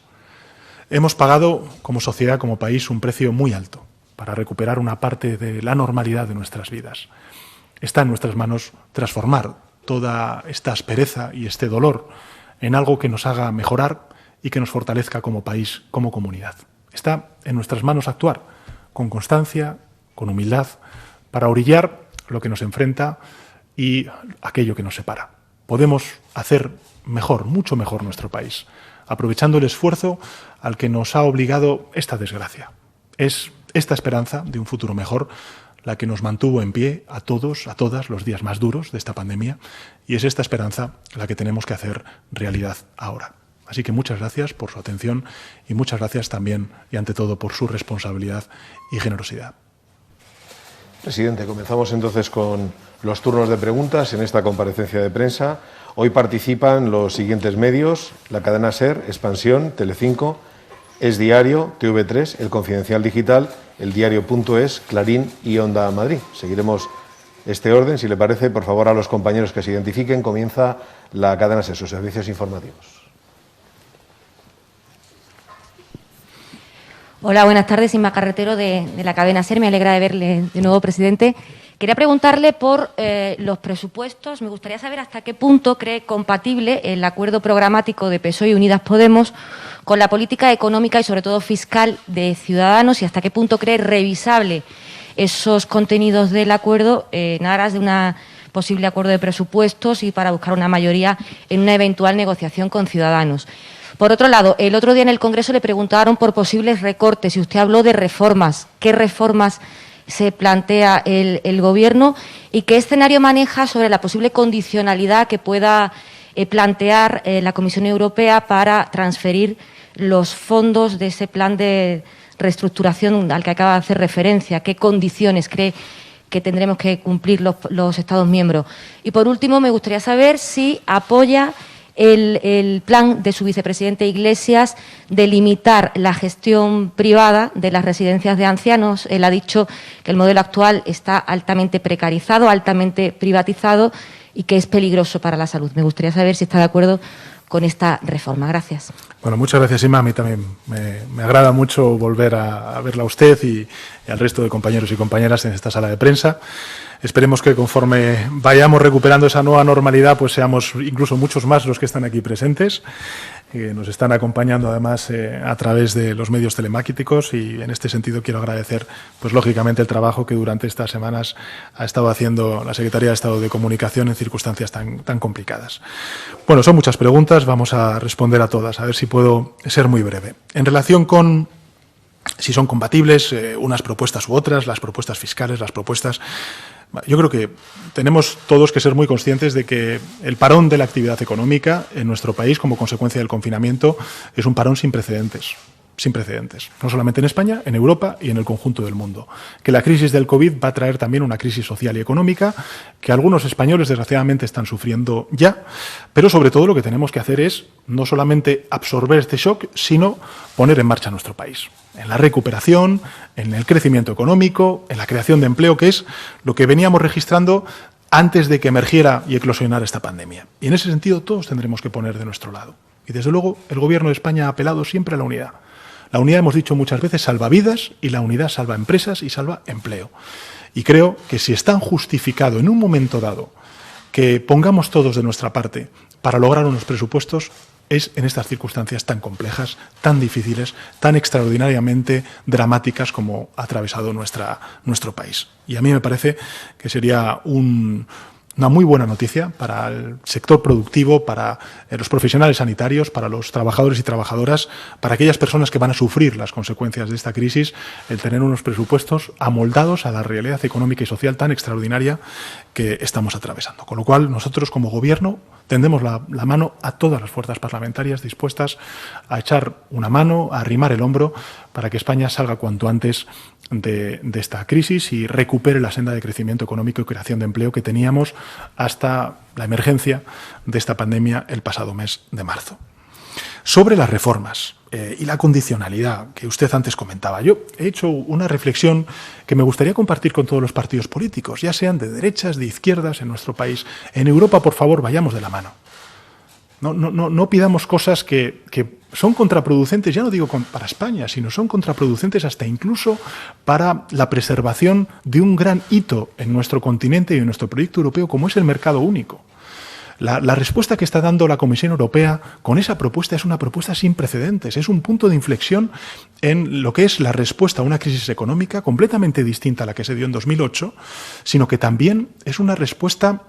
Hemos pagado, como sociedad, como país, un precio muy alto para recuperar una parte de la normalidad de nuestras vidas. Está en nuestras manos transformar toda esta aspereza y este dolor en algo que nos haga mejorar y que nos fortalezca como país, como comunidad. Está en nuestras manos actuar con constancia, con humildad, para orillar lo que nos enfrenta y aquello que nos separa. Podemos hacer mejor, mucho mejor nuestro país, aprovechando el esfuerzo al que nos ha obligado esta desgracia. Es esta esperanza de un futuro mejor la que nos mantuvo en pie a todos, a todas, los días más duros de esta pandemia, y es esta esperanza la que tenemos que hacer realidad ahora. Así que muchas gracias por su atención y muchas gracias también y ante todo por su responsabilidad y generosidad. Presidente, comenzamos entonces con los turnos de preguntas en esta comparecencia de prensa. Hoy participan los siguientes medios: la cadena SER, Expansión, Telecinco, Es Diario, TV3, El Confidencial Digital, El Diario.es, Clarín y Onda Madrid. Seguiremos este orden. Si le parece, por favor, a los compañeros que se identifiquen. Comienza la cadena SER, sus servicios informativos. Hola, buenas tardes. Inma Carretero de la cadena SER. Me alegra de verle de nuevo, presidente. Quería preguntarle por los presupuestos. Me gustaría saber hasta qué punto cree compatible el acuerdo programático de PSOE y Unidas Podemos con la política económica y, sobre todo, fiscal de Ciudadanos, y hasta qué punto cree revisable esos contenidos del acuerdo en aras de un posible acuerdo de presupuestos y para buscar una mayoría en una eventual negociación con Ciudadanos. Por otro lado, el otro día en el Congreso le preguntaron por posibles recortes y usted habló de reformas. ¿Qué reformas se plantea el Gobierno y qué escenario maneja sobre la posible condicionalidad que pueda plantear la Comisión Europea para transferir los fondos de ese plan de reestructuración al que acaba de hacer referencia? ¿Qué condiciones cree que tendremos que cumplir los Estados miembros? Y, por último, me gustaría saber si apoya el plan de su vicepresidente Iglesias de limitar la gestión privada de las residencias de ancianos. Él ha dicho que el modelo actual está altamente precarizado, altamente privatizado y que es peligroso para la salud. Me gustaría saber si está de acuerdo con esta reforma. Gracias. Bueno, muchas gracias, Inma. A mí también me agrada mucho volver a verla a usted y al resto de compañeros y compañeras en esta sala de prensa. Esperemos que conforme vayamos recuperando esa nueva normalidad, pues seamos incluso muchos más los que están aquí presentes, que nos están acompañando además a través de los medios telemáticos, y en este sentido quiero agradecer, pues lógicamente, el trabajo que durante estas semanas ha estado haciendo la Secretaría de Estado de Comunicación en circunstancias tan complicadas. Bueno, son muchas preguntas, vamos a responder a todas, a ver si puedo ser muy breve. En relación con si son compatibles unas propuestas u otras, las propuestas fiscales, las propuestas... Yo creo que tenemos todos que ser muy conscientes de que el parón de la actividad económica en nuestro país como consecuencia del confinamiento es un parón sin precedentes. Sin precedentes, no solamente en España, en Europa y en el conjunto del mundo. Que la crisis del COVID va a traer también una crisis social y económica que algunos españoles desgraciadamente están sufriendo ya, pero sobre todo lo que tenemos que hacer es no solamente absorber este shock, sino poner en marcha nuestro país. En la recuperación, en el crecimiento económico, en la creación de empleo, que es lo que veníamos registrando antes de que emergiera y eclosionara esta pandemia. Y en ese sentido todos tendremos que poner de nuestro lado. Y desde luego el Gobierno de España ha apelado siempre a la unidad. La unidad, hemos dicho muchas veces, salva vidas, y la unidad salva empresas y salva empleo. Y creo que si es tan justificado en un momento dado que pongamos todos de nuestra parte para lograr unos presupuestos, es en estas circunstancias tan complejas, tan difíciles, tan extraordinariamente dramáticas como ha atravesado nuestro país. Y a mí me parece que sería un una muy buena noticia para el sector productivo, para los profesionales sanitarios, para los trabajadores y trabajadoras, para aquellas personas que van a sufrir las consecuencias de esta crisis, el tener unos presupuestos amoldados a la realidad económica y social tan extraordinaria que estamos atravesando. Con lo cual, nosotros como Gobierno tendemos la mano a todas las fuerzas parlamentarias dispuestas a echar una mano, a arrimar el hombro para que España salga cuanto antes de esta crisis y recupere la senda de crecimiento económico y creación de empleo que teníamos hasta la emergencia de esta pandemia el pasado mes de marzo. Sobre las reformas y la condicionalidad que usted antes comentaba, yo he hecho una reflexión que me gustaría compartir con todos los partidos políticos, ya sean de derechas, de izquierdas en nuestro país. En Europa, por favor, vayamos de la mano. No pidamos cosas que son contraproducentes, ya no digo para España, sino son contraproducentes hasta incluso para la preservación de un gran hito en nuestro continente y en nuestro proyecto europeo, como es el mercado único. La respuesta que está dando la Comisión Europea con esa propuesta es una propuesta sin precedentes, es un punto de inflexión en lo que es la respuesta a una crisis económica completamente distinta a la que se dio en 2008, sino que también es una respuesta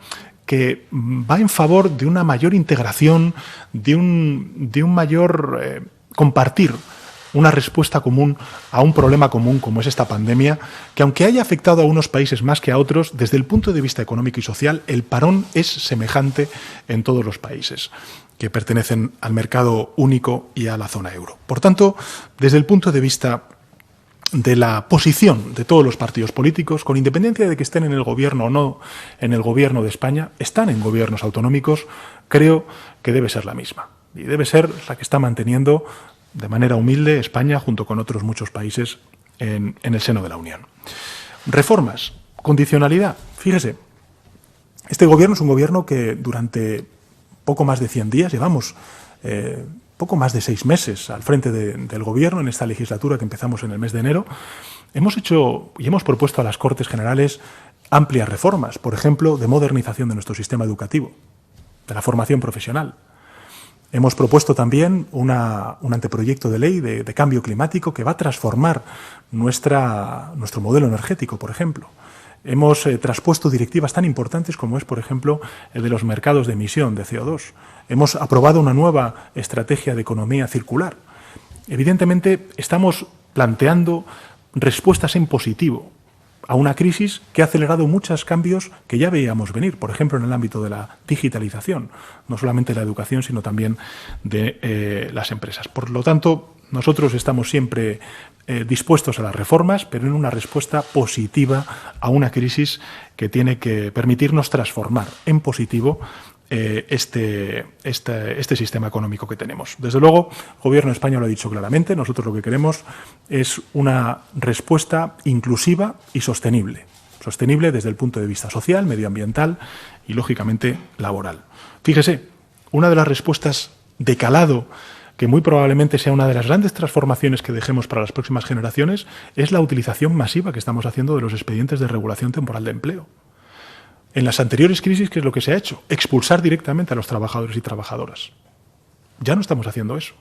que va en favor de una mayor integración, de un mayor compartir una respuesta común a un problema común como es esta pandemia, que aunque haya afectado a unos países más que a otros, desde el punto de vista económico y social, el parón es semejante en todos los países que pertenecen al mercado único y a la zona euro. Por tanto, desde el punto de vista de la posición de todos los partidos políticos, con independencia de que estén en el gobierno o no en el gobierno de España, están en gobiernos autonómicos, creo que debe ser la misma. Y debe ser la que está manteniendo de manera humilde España junto con otros muchos países en el seno de la Unión. Reformas, condicionalidad. Fíjese, este gobierno es un gobierno que durante poco más de 100 días, llevamos poco más de 6 meses al frente del Gobierno en esta legislatura que empezamos en el mes de enero, hemos hecho y hemos propuesto a las Cortes Generales amplias reformas, por ejemplo, de modernización de nuestro sistema educativo, de la formación profesional. Hemos propuesto también un anteproyecto de ley de cambio climático que va a transformar nuestro modelo energético, por ejemplo. Hemos traspuesto directivas tan importantes como es, por ejemplo, el de los mercados de emisión de CO2. Hemos aprobado una nueva estrategia de economía circular. Evidentemente, estamos planteando respuestas en positivo a una crisis que ha acelerado muchos cambios que ya veíamos venir, por ejemplo, en el ámbito de la digitalización, no solamente de la educación, sino también de las empresas. Por lo tanto, nosotros estamos siempre dispuestos a las reformas, pero en una respuesta positiva a una crisis que tiene que permitirnos transformar en positivo este sistema económico que tenemos. Desde luego, el Gobierno de España lo ha dicho claramente, nosotros lo que queremos es una respuesta inclusiva y sostenible. Sostenible desde el punto de vista social, medioambiental y, lógicamente, laboral. Fíjese, una de las respuestas de calado que muy probablemente sea una de las grandes transformaciones que dejemos para las próximas generaciones, es la utilización masiva que estamos haciendo de los expedientes de regulación temporal de empleo. En las anteriores crisis, ¿qué es lo que se ha hecho? Expulsar directamente a los trabajadores y trabajadoras. Ya no estamos haciendo eso.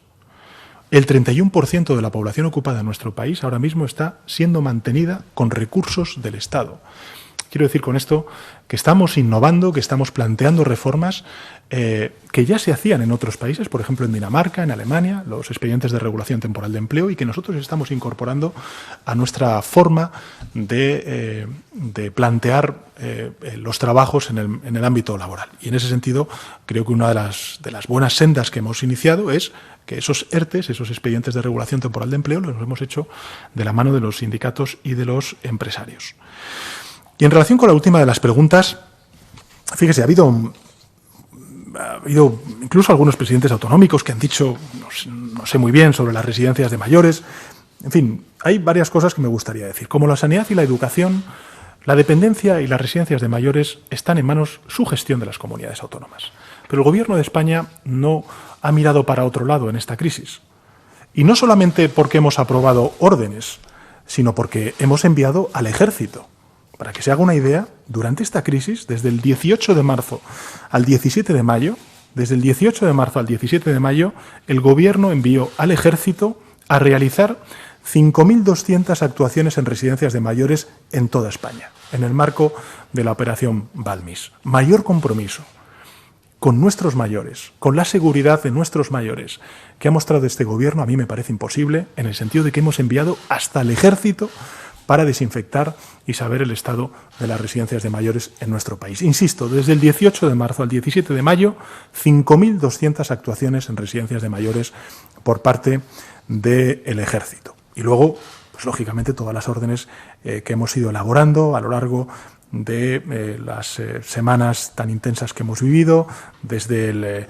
El 31% de la población ocupada en nuestro país ahora mismo está siendo mantenida con recursos del Estado. Quiero decir con esto que estamos innovando, que estamos planteando reformas que ya se hacían en otros países, por ejemplo en Dinamarca, en Alemania, los expedientes de regulación temporal de empleo, y que nosotros estamos incorporando a nuestra forma de plantear los trabajos en el ámbito laboral. Y en ese sentido, creo que una de las buenas sendas que hemos iniciado es que esos ERTEs, esos expedientes de regulación temporal de empleo, los hemos hecho de la mano de los sindicatos y de los empresarios. Y en relación con la última de las preguntas, fíjese, ha habido incluso algunos presidentes autonómicos que han dicho, no sé muy bien, sobre las residencias de mayores. En fin, hay varias cosas que me gustaría decir. Como la sanidad y la educación, la dependencia y las residencias de mayores están en manos, su gestión, de las comunidades autónomas. Pero el Gobierno de España no ha mirado para otro lado en esta crisis. Y no solamente porque hemos aprobado órdenes, sino porque hemos enviado al Ejército. Para que se haga una idea, durante esta crisis, desde el 18 de marzo al 17 de mayo, el Gobierno envió al Ejército a realizar 5.200 actuaciones en residencias de mayores en toda España, en el marco de la operación Balmis. Mayor compromiso con nuestros mayores, con la seguridad de nuestros mayores, que ha mostrado este Gobierno, a mí me parece imposible, en el sentido de que hemos enviado hasta el Ejército para desinfectar y saber el estado de las residencias de mayores en nuestro país. Insisto, desde el 18 de marzo al 17 de mayo, 5.200 actuaciones en residencias de mayores por parte del Ejército. Y luego, pues lógicamente, todas las órdenes que hemos ido elaborando a lo largo de las semanas tan intensas que hemos vivido, desde el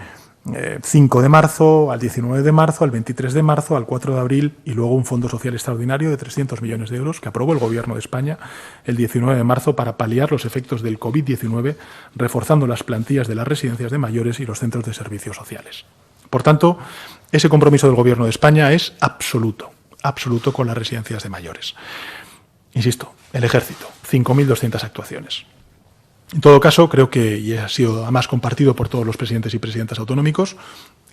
5 de marzo al 19 de marzo, al 23 de marzo, al 4 de abril, y luego un fondo social extraordinario de 300 millones de euros que aprobó el Gobierno de España el 19 de marzo para paliar los efectos del COVID-19, reforzando las plantillas de las residencias de mayores y los centros de servicios sociales. Por tanto, ese compromiso del Gobierno de España es absoluto con las residencias de mayores. Insisto, el Ejército, 5.200 actuaciones. En todo caso, creo que, y ha sido además compartido por todos los presidentes y presidentas autonómicos,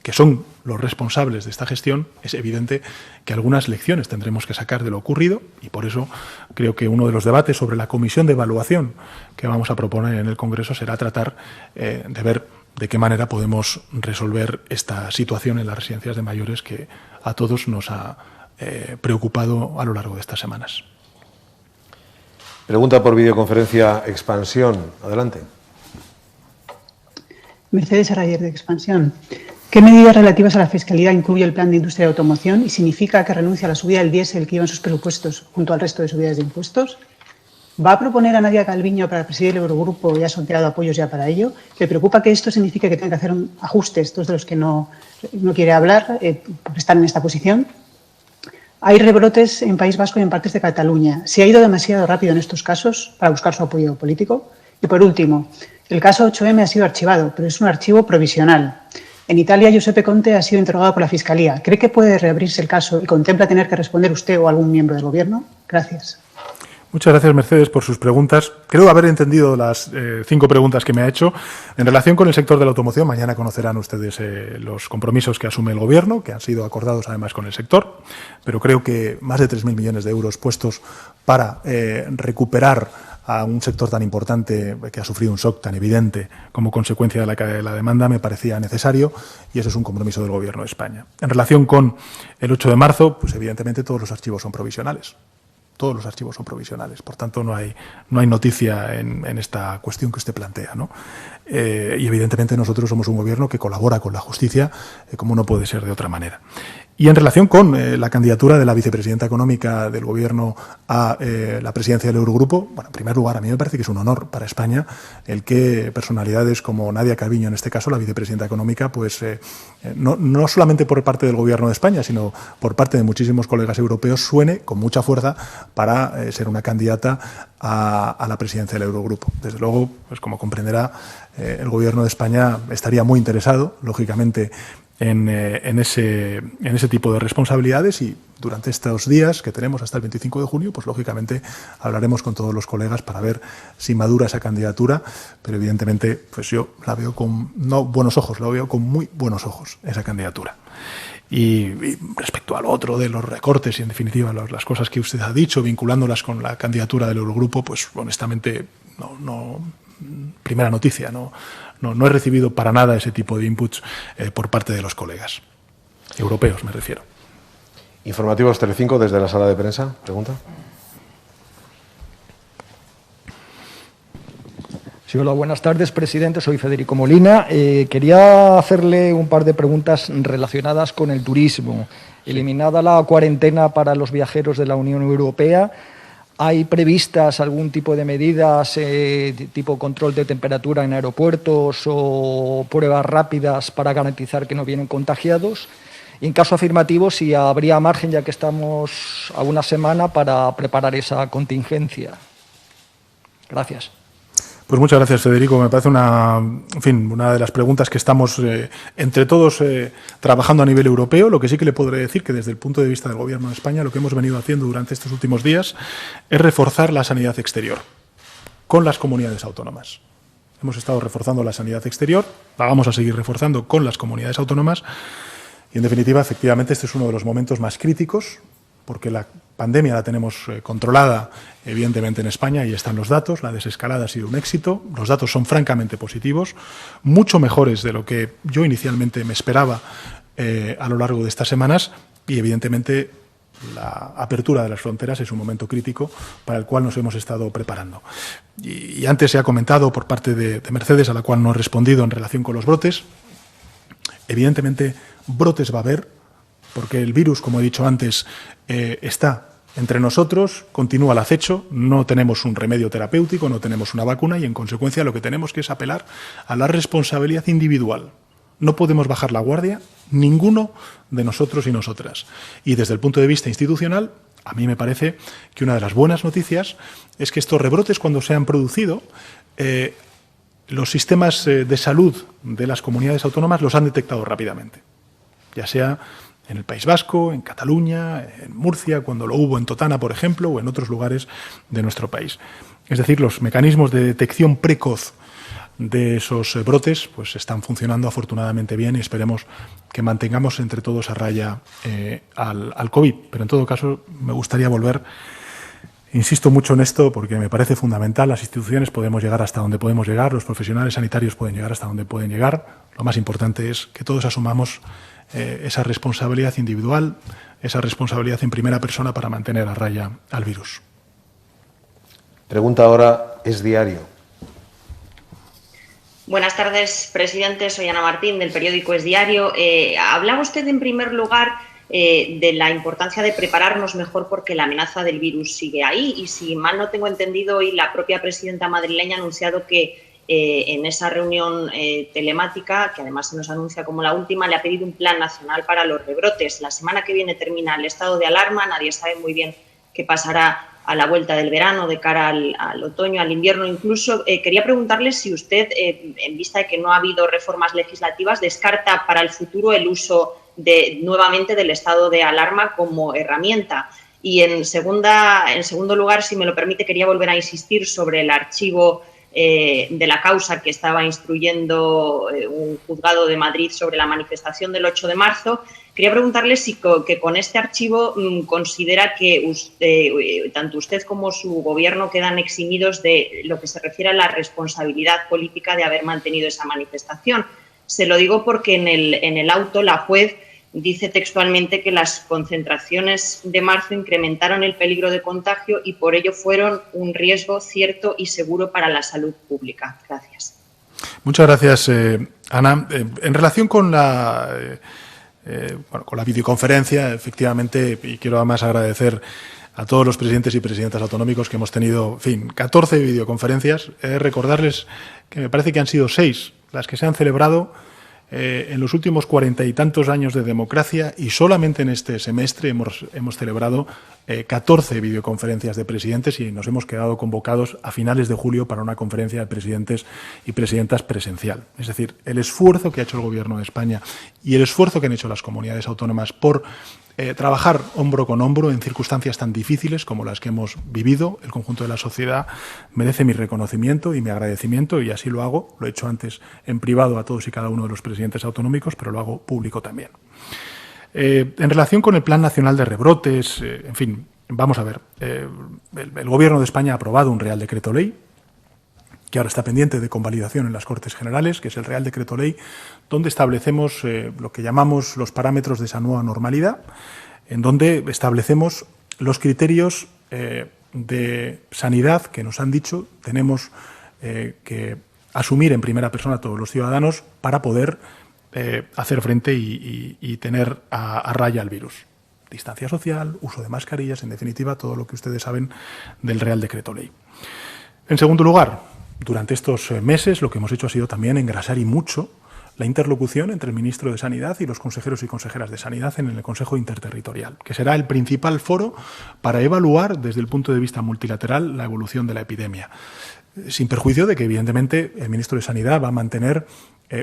que son los responsables de esta gestión, es evidente que algunas lecciones tendremos que sacar de lo ocurrido, y por eso creo que uno de los debates sobre la comisión de evaluación que vamos a proponer en el Congreso será tratar de ver de qué manera podemos resolver esta situación en las residencias de mayores que a todos nos ha preocupado a lo largo de estas semanas. Pregunta por videoconferencia Expansión. Adelante. Mercedes Arrayer, de Expansión. ¿Qué medidas relativas a la fiscalidad incluye el Plan de Industria de Automoción y significa que renuncia a la subida del diésel que iba en sus presupuestos junto al resto de subidas de impuestos? ¿Va a proponer a Nadia Calviño para presidir el Eurogrupo y ha sorteado apoyos ya para ello? ¿Le preocupa que esto signifique que tenga que hacer un ajuste, estos de los que no quiere hablar, por estar en esta posición? Hay rebrotes en País Vasco y en partes de Cataluña. ¿Se ha ido demasiado rápido en estos casos para buscar su apoyo político? Y por último, el caso 8M ha sido archivado, pero es un archivo provisional. En Italia, Giuseppe Conte ha sido interrogado por la Fiscalía. ¿Cree que puede reabrirse el caso y contempla tener que responder usted o algún miembro del Gobierno? Gracias. Muchas gracias, Mercedes, por sus preguntas. Creo haber entendido las 5 preguntas que me ha hecho. En relación con el sector de la automoción, mañana conocerán ustedes los compromisos que asume el Gobierno, que han sido acordados además con el sector, pero creo que más de 3.000 millones de euros puestos para recuperar a un sector tan importante que ha sufrido un shock tan evidente como consecuencia de la caída de la demanda me parecía necesario, y eso es un compromiso del Gobierno de España. En relación con el 8 de marzo, pues evidentemente todos los archivos son provisionales. Todos los archivos son provisionales, por tanto no hay noticia en esta cuestión que usted plantea, ¿no? Y evidentemente nosotros somos un Gobierno que colabora con la justicia, como no puede ser de otra manera. Y en relación con la candidatura de la vicepresidenta económica del Gobierno a la presidencia del Eurogrupo, bueno, en primer lugar, a mí me parece que es un honor para España el que personalidades como Nadia Calviño, en este caso la vicepresidenta económica, pues no solamente por parte del Gobierno de España, sino por parte de muchísimos colegas europeos, suene con mucha fuerza para ser una candidata a la presidencia del Eurogrupo. Desde luego, pues como comprenderá, el Gobierno de España estaría muy interesado, lógicamente, en ese tipo de responsabilidades, y durante estos días que tenemos hasta el 25 de junio, pues lógicamente hablaremos con todos los colegas para ver si madura esa candidatura, pero evidentemente pues yo la veo con no buenos ojos, la veo con muy buenos ojos esa candidatura. Y respecto al otro de los recortes y en definitiva las cosas que usted ha dicho, vinculándolas con la candidatura del Eurogrupo, pues honestamente no primera noticia, no he recibido para nada ese tipo de inputs por parte de los colegas europeos, me refiero. Informativos Telecinco, desde la sala de prensa. Pregunta. Sí, hola, buenas tardes, presidente. Soy Federico Molina. Quería hacerle un par de preguntas relacionadas con el turismo. Eliminada la cuarentena para los viajeros de la Unión Europea, ¿hay previstas algún tipo de medidas, tipo control de temperatura en aeropuertos o pruebas rápidas para garantizar que no vienen contagiados? Y en caso afirmativo, si habría margen, ya que estamos a una semana, para preparar esa contingencia. Gracias. Pues muchas gracias, Federico. Me parece una de las preguntas que estamos entre todos trabajando a nivel europeo. Lo que sí que le podré decir que desde el punto de vista del Gobierno de España, lo que hemos venido haciendo durante estos últimos días es reforzar la sanidad exterior con las comunidades autónomas. Hemos estado reforzando la sanidad exterior, la vamos a seguir reforzando con las comunidades autónomas, y en definitiva, efectivamente, este es uno de los momentos más críticos porque la pandemia la tenemos controlada, evidentemente, en España, y están los datos. La desescalada ha sido un éxito. Los datos son francamente positivos, mucho mejores de lo que yo inicialmente me esperaba a lo largo de estas semanas, y evidentemente la apertura de las fronteras es un momento crítico para el cual nos hemos estado preparando. Y antes se ha comentado por parte de Mercedes, a la cual no he respondido en relación con los brotes. Evidentemente, brotes va a haber, porque el virus, como he dicho antes, está entre nosotros, continúa el acecho, no tenemos un remedio terapéutico, no tenemos una vacuna, y en consecuencia lo que tenemos que es apelar a la responsabilidad individual. No podemos bajar la guardia, ninguno de nosotros y nosotras. Y desde el punto de vista institucional, a mí me parece que una de las buenas noticias es que estos rebrotes, cuando se han producido, los sistemas de salud de las comunidades autónomas los han detectado rápidamente, ya sea en el País Vasco, en Cataluña, en Murcia, cuando lo hubo en Totana, por ejemplo, o en otros lugares de nuestro país. Es decir, los mecanismos de detección precoz de esos brotes pues están funcionando afortunadamente bien, y esperemos que mantengamos entre todos a raya al COVID. Pero en todo caso me gustaría volver, insisto mucho en esto porque me parece fundamental. Las instituciones podemos llegar hasta donde podemos llegar, los profesionales sanitarios pueden llegar hasta donde pueden llegar. Lo más importante es que todos asumamos esa responsabilidad individual, esa responsabilidad en primera persona para mantener a raya al virus. Pregunta ahora Es Diario. Buenas tardes, presidente. Soy Ana Martín, del periódico Es Diario. Hablaba usted, en primer lugar, de la importancia de prepararnos mejor porque la amenaza del virus sigue ahí. Y si mal no tengo entendido, hoy la propia presidenta madrileña ha anunciado que en esa reunión telemática, que además se nos anuncia como la última, le ha pedido un plan nacional para los rebrotes. La semana que viene termina el estado de alarma. Nadie sabe muy bien qué pasará a la vuelta del verano, de cara al otoño, al invierno incluso. Quería preguntarle si usted, en vista de que no ha habido reformas legislativas, descarta para el futuro el uso nuevamente del estado de alarma como herramienta. Y en segundo lugar, si me lo permite, quería volver a insistir sobre el archivo de la causa que estaba instruyendo un juzgado de Madrid sobre la manifestación del 8 de marzo. Quería preguntarle si que con este archivo considera que tanto usted como su gobierno quedan eximidos de lo que se refiere a la responsabilidad política de haber mantenido esa manifestación. Se lo digo porque en el auto la juez dice textualmente que las concentraciones de marzo incrementaron el peligro de contagio y por ello fueron un riesgo cierto y seguro para la salud pública. Gracias. Muchas gracias, Ana. En relación con la videoconferencia, efectivamente, y quiero además agradecer a todos los presidentes y presidentas autonómicos que hemos tenido, 14 videoconferencias. Recordarles que me parece que han sido 6 las que se han celebrado en los últimos 40 y tantos años de democracia, y solamente en este semestre hemos celebrado 14 videoconferencias de presidentes, y nos hemos quedado convocados a finales de julio para una conferencia de presidentes y presidentas presencial. Es decir, el esfuerzo que ha hecho el Gobierno de España y el esfuerzo que han hecho las comunidades autónomas por trabajar hombro con hombro en circunstancias tan difíciles como las que hemos vivido, el conjunto de la sociedad merece mi reconocimiento y mi agradecimiento, y así lo hago. Lo he hecho antes en privado a todos y cada uno de los presidentes autonómicos, pero lo hago público también. En relación con el Plan Nacional de Rebrotes, vamos a ver. El Gobierno de España ha aprobado un Real Decreto Ley que ahora está pendiente de convalidación en las Cortes Generales, que es el Real Decreto Ley, donde establecemos lo que llamamos los parámetros de esa nueva normalidad, en donde establecemos los criterios de sanidad que nos han dicho tenemos que asumir en primera persona todos los ciudadanos para poder hacer frente y tener a raya el virus. Distancia social, uso de mascarillas, en definitiva, todo lo que ustedes saben del Real Decreto Ley. En segundo lugar, durante estos meses lo que hemos hecho ha sido también engrasar y mucho la interlocución entre el ministro de Sanidad y los consejeros y consejeras de Sanidad en el Consejo Interterritorial, que será el principal foro para evaluar desde el punto de vista multilateral la evolución de la epidemia, sin perjuicio de que, evidentemente, el ministro de Sanidad va a mantener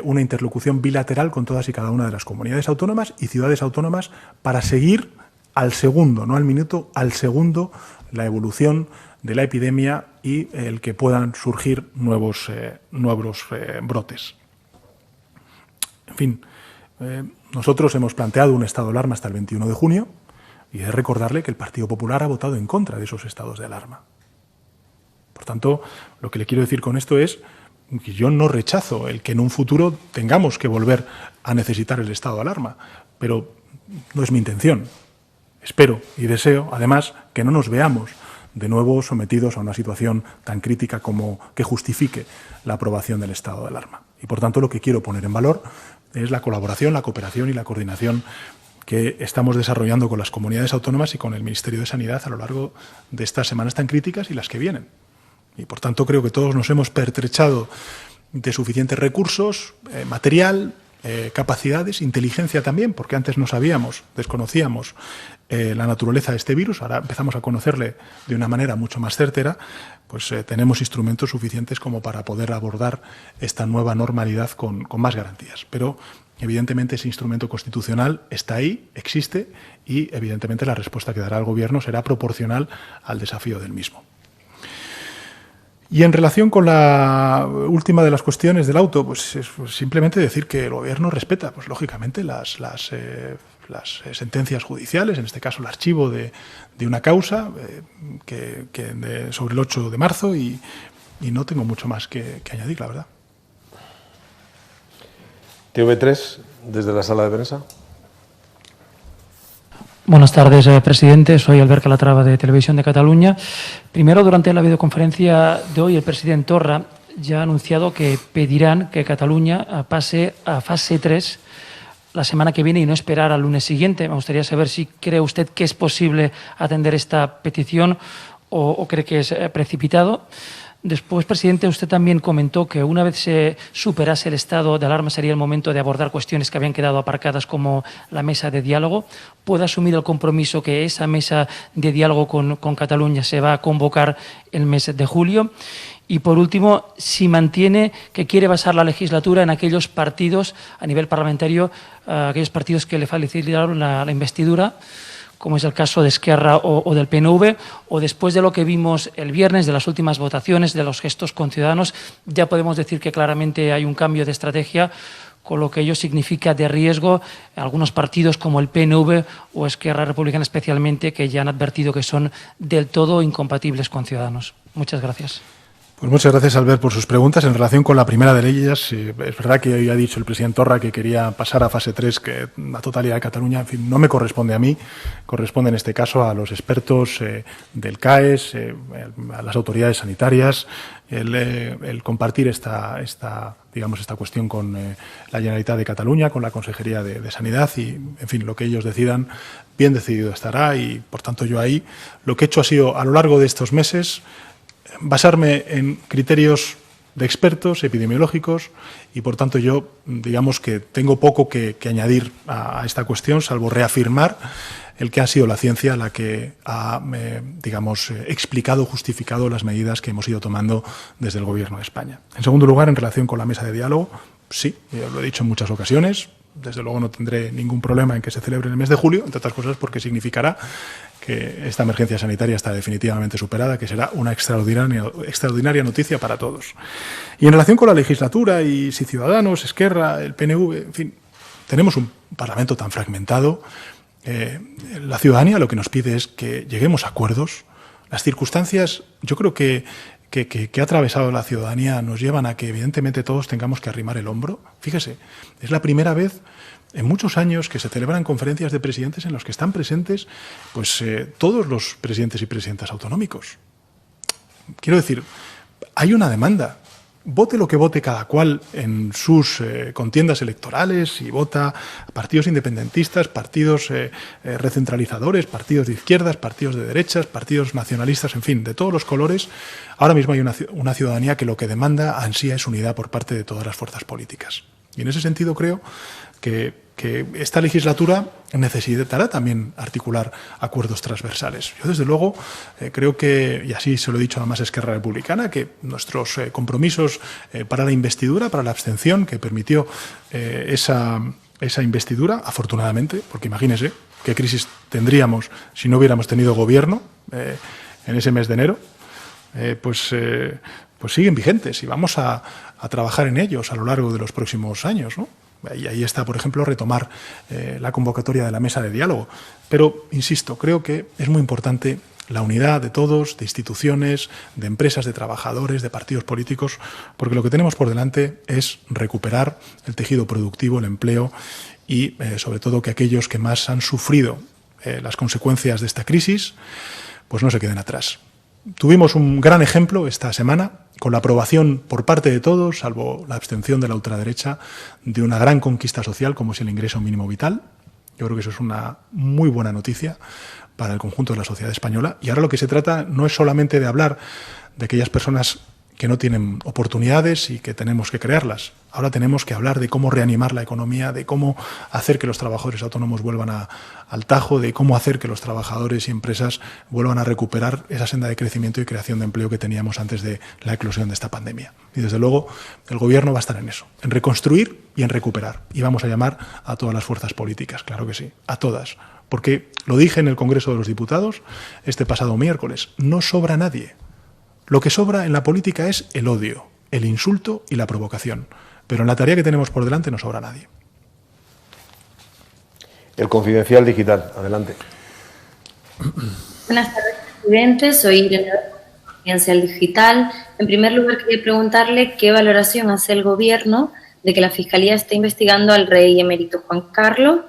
una interlocución bilateral con todas y cada una de las comunidades autónomas y ciudades autónomas para seguir al segundo, no al minuto, al segundo, la evolución de la epidemia y el que puedan surgir nuevos brotes. En fin, nosotros hemos planteado un estado de alarma hasta el 21 de junio Y he de recordarle que el Partido Popular ha votado en contra de esos estados de alarma. Por tanto, lo que le quiero decir con esto es que yo no rechazo el que en un futuro tengamos que volver a necesitar el estado de alarma, pero no es mi intención. Espero y deseo, además, que no nos veamos de nuevo sometidos a una situación tan crítica como que justifique la aprobación del estado de alarma. Y, por tanto, lo que quiero poner en valor es la colaboración, la cooperación y la coordinación que estamos desarrollando con las comunidades autónomas y con el Ministerio de Sanidad a lo largo de estas semanas tan críticas y las que vienen. Y, por tanto, creo que todos nos hemos pertrechado de suficientes recursos, material, capacidades, inteligencia también, porque antes no sabíamos, desconocíamos la naturaleza de este virus, ahora empezamos a conocerle de una manera mucho más certera, pues tenemos instrumentos suficientes como para poder abordar esta nueva normalidad con más garantías. Pero, evidentemente, ese instrumento constitucional está ahí, existe, y, evidentemente, la respuesta que dará el Gobierno será proporcional al desafío del mismo. Y en relación con la última de las cuestiones del auto, pues es simplemente decir que el Gobierno respeta, pues lógicamente, las sentencias judiciales, en este caso el archivo de una causa sobre el 8 de marzo y no tengo mucho más que añadir, la verdad. TV3, desde la sala de prensa. Buenas tardes, presidente. Soy Albert Calatrava, de Televisión de Cataluña. Primero, durante la videoconferencia de hoy, el presidente Torra ya ha anunciado que pedirán que Cataluña pase a fase 3 la semana que viene y no esperar al lunes siguiente. Me gustaría saber si cree usted que es posible atender esta petición o cree que es precipitado. Después, presidente, usted también comentó que una vez se superase el estado de alarma sería el momento de abordar cuestiones que habían quedado aparcadas como la mesa de diálogo. ¿Puede asumir el compromiso que esa mesa de diálogo con Cataluña se va a convocar el mes de julio? Y, por último, si mantiene que quiere basar la legislatura en aquellos partidos a nivel parlamentario, aquellos partidos que le facilitaron la investidura, como es el caso de Esquerra o del PNV, o después de lo que vimos el viernes, de las últimas votaciones, de los gestos con Ciudadanos, ya podemos decir que claramente hay un cambio de estrategia, con lo que ello significa de riesgo algunos partidos como el PNV o Esquerra Republicana especialmente, que ya han advertido que son del todo incompatibles con Ciudadanos. Muchas gracias. Pues muchas gracias, Albert, por sus preguntas. En relación con la primera de ellas, es verdad que hoy ha dicho el presidente Torra que quería pasar a fase 3, que la totalidad de Cataluña, en fin, no me corresponde a mí, corresponde en este caso a los expertos del CAES, a las autoridades sanitarias, el compartir esta cuestión con la Generalitat de Cataluña, con la Consejería de Sanidad y, en fin, lo que ellos decidan, bien decidido estará y, por tanto, yo ahí lo que he hecho ha sido, a lo largo de estos meses, basarme en criterios de expertos epidemiológicos y, por tanto, yo, digamos que tengo poco que añadir a esta cuestión, salvo reafirmar el que ha sido la ciencia la que ha, explicado, justificado las medidas que hemos ido tomando desde el Gobierno de España. En segundo lugar, en relación con la mesa de diálogo, sí, yo lo he dicho en muchas ocasiones, desde luego no tendré ningún problema en que se celebre en el mes de julio, entre otras cosas porque significará que esta emergencia sanitaria está definitivamente superada, que será una extraordinaria noticia para todos. Y en relación con la legislatura y si Ciudadanos, Esquerra, el PNV, en fin, tenemos un Parlamento tan fragmentado, la ciudadanía lo que nos pide es que lleguemos a acuerdos. Las circunstancias, yo creo que ha atravesado la ciudadanía nos llevan a que evidentemente todos tengamos que arrimar el hombro. Fíjese, es la primera vez en muchos años que se celebran conferencias de presidentes en los que están presentes pues todos los presidentes y presidentas autonómicos. Quiero decir, hay una demanda. Vote lo que vote cada cual en sus contiendas electorales y vota partidos independentistas, partidos recentralizadores, partidos de izquierdas, partidos de derechas, partidos nacionalistas, en fin, de todos los colores. Ahora mismo hay una ciudadanía que lo que demanda ansía es unidad por parte de todas las fuerzas políticas. Y en ese sentido creo que esta legislatura necesitará también articular acuerdos transversales. Yo, desde luego, creo que, y así se lo he dicho además a Esquerra Republicana, que nuestros compromisos para la investidura, para la abstención que permitió esa investidura, afortunadamente, porque imagínese qué crisis tendríamos si no hubiéramos tenido gobierno en ese mes de enero, pues siguen vigentes y vamos a trabajar en ellos a lo largo de los próximos años, ¿no? Y ahí está, por ejemplo, retomar la convocatoria de la mesa de diálogo. Pero, insisto, creo que es muy importante la unidad de todos, de instituciones, de empresas, de trabajadores, de partidos políticos, porque lo que tenemos por delante es recuperar el tejido productivo, el empleo y, sobre todo, que aquellos que más han sufrido las consecuencias de esta crisis, pues no se queden atrás. Tuvimos un gran ejemplo esta semana con la aprobación por parte de todos, salvo la abstención de la ultraderecha, de una gran conquista social como es el ingreso mínimo vital. Yo creo que eso es una muy buena noticia para el conjunto de la sociedad española. Y ahora lo que se trata no es solamente de hablar de aquellas personas que no tienen oportunidades y que tenemos que crearlas. Ahora tenemos que hablar de cómo reanimar la economía, de cómo hacer que los trabajadores autónomos vuelvan al tajo, de cómo hacer que los trabajadores y empresas vuelvan a recuperar esa senda de crecimiento y creación de empleo que teníamos antes de la eclosión de esta pandemia. Y desde luego el Gobierno va a estar en eso, en reconstruir y en recuperar. Y vamos a llamar a todas las fuerzas políticas, claro que sí, a todas. Porque lo dije en el Congreso de los Diputados este pasado miércoles, no sobra nadie. Lo que sobra en la política es el odio, el insulto y la provocación. Pero en la tarea que tenemos por delante no sobra nadie. El Confidencial Digital. Adelante. Buenas tardes, presidente. Soy Irene del Confidencial Digital. En primer lugar, quería preguntarle qué valoración hace el Gobierno de que la Fiscalía esté investigando al rey emérito Juan Carlos.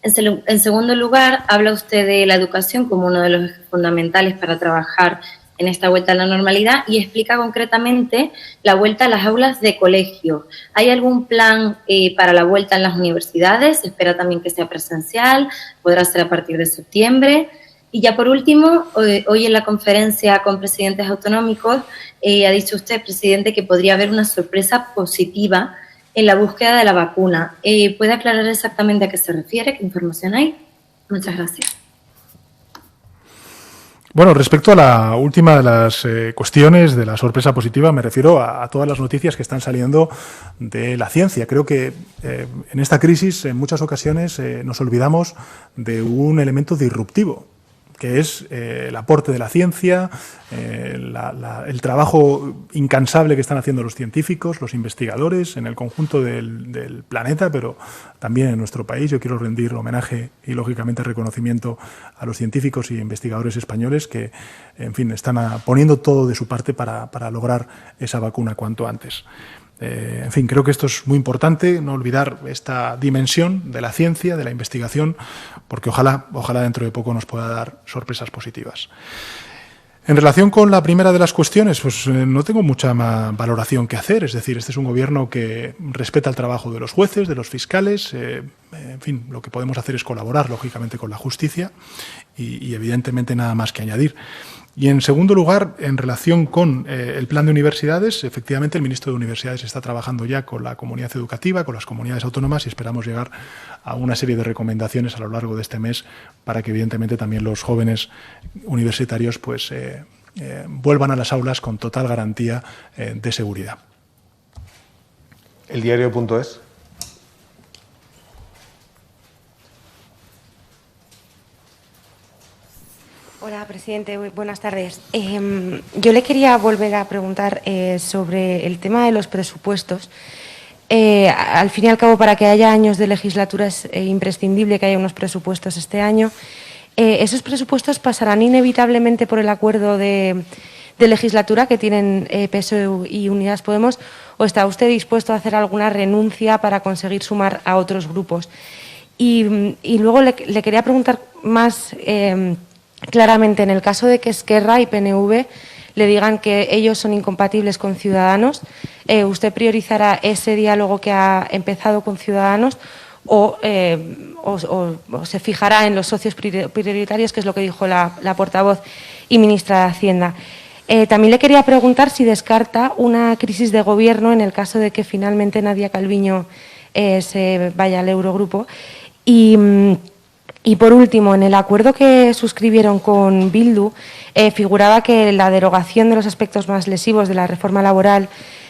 En segundo lugar, habla usted de la educación como uno de los ejes fundamentales para trabajar en esta vuelta a la normalidad y explica concretamente la vuelta a las aulas de colegio. ¿Hay algún plan para la vuelta en las universidades? ¿Se espera también que sea presencial? ¿Podrá ser a partir de septiembre? Y ya por último, hoy en la conferencia con presidentes autonómicos ha dicho usted, presidente, que podría haber una sorpresa positiva en la búsqueda de la vacuna. ¿Puede aclarar exactamente a qué se refiere? ¿Qué información hay? Muchas gracias. Bueno, respecto a la última de las cuestiones de la sorpresa positiva, me refiero a todas las noticias que están saliendo de la ciencia. Creo que en esta crisis, en muchas ocasiones, nos olvidamos de un elemento disruptivo, que es el aporte de la ciencia, el trabajo incansable que están haciendo los científicos, los investigadores en el conjunto del planeta, pero también en nuestro país. Yo quiero rendir homenaje y, lógicamente, reconocimiento a los científicos y investigadores españoles que, en fin, están poniendo todo de su parte para lograr esa vacuna cuanto antes. En fin, creo que esto es muy importante, no olvidar esta dimensión de la ciencia, de la investigación, porque ojalá dentro de poco nos pueda dar sorpresas positivas. En relación con la primera de las cuestiones, pues no tengo mucha más valoración que hacer. Es decir, este es un gobierno que respeta el trabajo de los jueces, de los fiscales. En fin, lo que podemos hacer es colaborar, lógicamente, con la justicia y evidentemente, nada más que añadir. Y, en segundo lugar, en relación con el plan de universidades, efectivamente el ministro de Universidades está trabajando ya con la comunidad educativa, con las comunidades autónomas, y esperamos llegar a una serie de recomendaciones a lo largo de este mes para que, evidentemente, también los jóvenes universitarios pues vuelvan a las aulas con total garantía de seguridad. El diario.es. Hola, presidente. Buenas tardes. Yo le quería volver a preguntar sobre el tema de los presupuestos. Al fin y al cabo, para que haya años de legislatura es imprescindible que haya unos presupuestos este año. ¿Esos presupuestos pasarán inevitablemente por el acuerdo de legislatura que tienen PSOE y Unidas Podemos, o está usted dispuesto a hacer alguna renuncia para conseguir sumar a otros grupos? Y luego le quería preguntar más claramente, en el caso de que Esquerra y PNV le digan que ellos son incompatibles con Ciudadanos, ¿usted priorizará ese diálogo que ha empezado con Ciudadanos o se fijará en los socios prioritarios, que es lo que dijo la portavoz y ministra de Hacienda? También le quería preguntar si descarta una crisis de gobierno en el caso de que finalmente Nadia Calviño se vaya al Eurogrupo. Y por último, en el acuerdo que suscribieron con Bildu, figuraba que la derogación de los aspectos más lesivos de la reforma laboral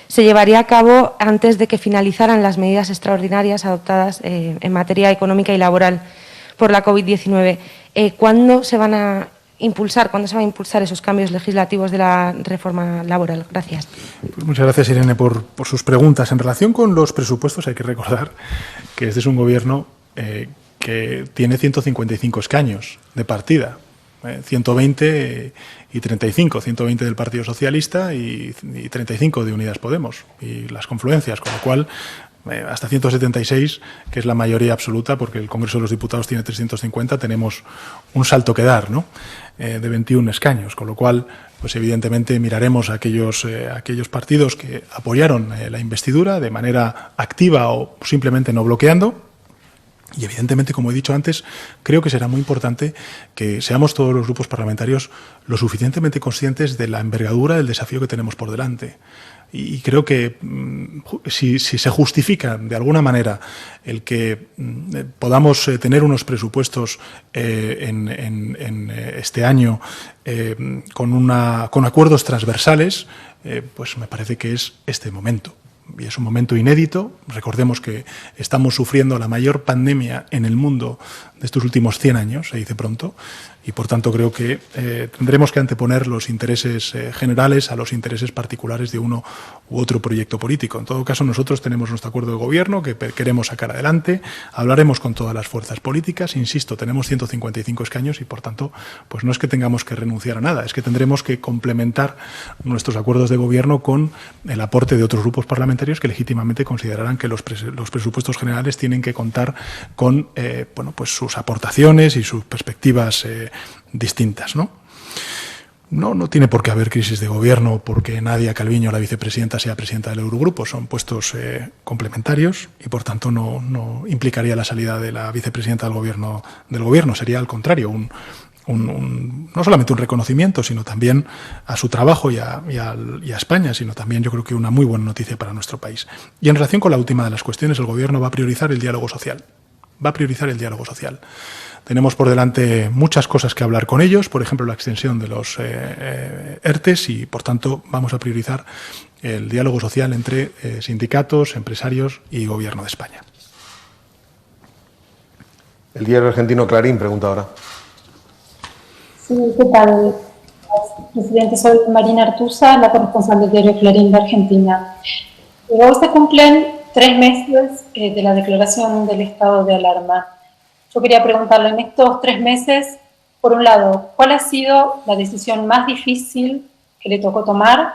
se llevaría a cabo antes de que finalizaran las medidas extraordinarias adoptadas en materia económica y laboral por la COVID-19. ¿Cuándo se van a ¿cuándo se van a impulsar esos cambios legislativos de la reforma laboral? Gracias. Pues muchas gracias, Irene, por sus preguntas. En relación con los presupuestos, hay que recordar que este es un gobierno que tiene 155 escaños de partida, 120 y 35, 120 del Partido Socialista y 35 de Unidas Podemos y las confluencias, con lo cual hasta 176, que es la mayoría absoluta, porque el Congreso de los Diputados tiene 350, tenemos un salto que dar, ¿no? De 21 escaños, con lo cual, pues evidentemente miraremos a aquellos partidos que apoyaron la investidura de manera activa o simplemente no bloqueando. Y evidentemente, como he dicho antes, creo que será muy importante que seamos todos los grupos parlamentarios lo suficientemente conscientes de la envergadura del desafío que tenemos por delante. Y creo que si se justifica de alguna manera el que podamos tener unos presupuestos en este año con acuerdos transversales, pues me parece que es este momento. Y es un momento inédito. Recordemos que estamos sufriendo la mayor pandemia en el mundo de estos últimos 100 años, se dice pronto, y por tanto creo que tendremos que anteponer los intereses generales a los intereses particulares de uno u otro proyecto político. En todo caso, nosotros tenemos nuestro acuerdo de gobierno que queremos sacar adelante, hablaremos con todas las fuerzas políticas, insisto, tenemos 155 escaños y por tanto, pues no es que tengamos que renunciar a nada, es que tendremos que complementar nuestros acuerdos de gobierno con el aporte de otros grupos parlamentarios que legítimamente considerarán que los presupuestos generales tienen que contar con pues sus aportaciones y sus perspectivas distintas, ¿no? No tiene por qué haber crisis de gobierno porque Nadia Calviño, la vicepresidenta, sea presidenta del Eurogrupo. Son puestos complementarios y, por tanto, no implicaría la salida de la vicepresidenta del gobierno. Sería, al contrario, no solamente un reconocimiento, sino también a su trabajo y a España, sino también yo creo que una muy buena noticia para nuestro país. Y en relación con la última de las cuestiones, el Gobierno va a priorizar el diálogo social. Tenemos por delante muchas cosas que hablar con ellos, por ejemplo, la extensión de los ERTES y, por tanto, vamos a priorizar el diálogo social entre sindicatos, empresarios y Gobierno de España. El diario argentino Clarín pregunta ahora. Sí, ¿qué tal? Presidente, soy Marina Artusa, la corresponsal del diario Clarín de Argentina. Hoy se cumplen 3 meses de la declaración del estado de alarma. Yo quería preguntarle, en estos 3 meses, por un lado, ¿cuál ha sido la decisión más difícil que le tocó tomar?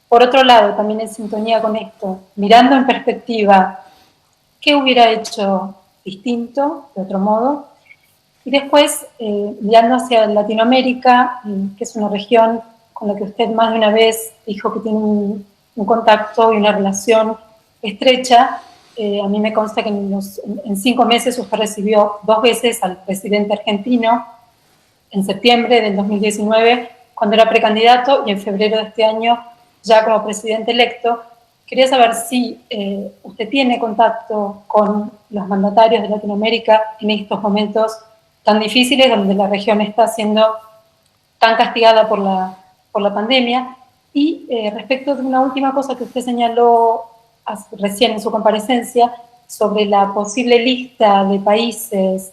Por otro lado, también en sintonía con esto, mirando en perspectiva, ¿qué hubiera hecho distinto, de otro modo? Y después, mirando hacia Latinoamérica, que es una región con la que usted más de una vez dijo que tiene un contacto y una relación estrecha. A mí me consta que en 5 meses usted recibió 2 veces al presidente argentino, en septiembre del 2019, cuando era precandidato, y en febrero de este año, ya como presidente electo. Quería saber si usted tiene contacto con los mandatarios de Latinoamérica en estos momentos tan difíciles, donde la región está siendo tan castigada por la pandemia. Y respecto de una última cosa que usted señaló recién en su comparecencia, sobre la posible lista de países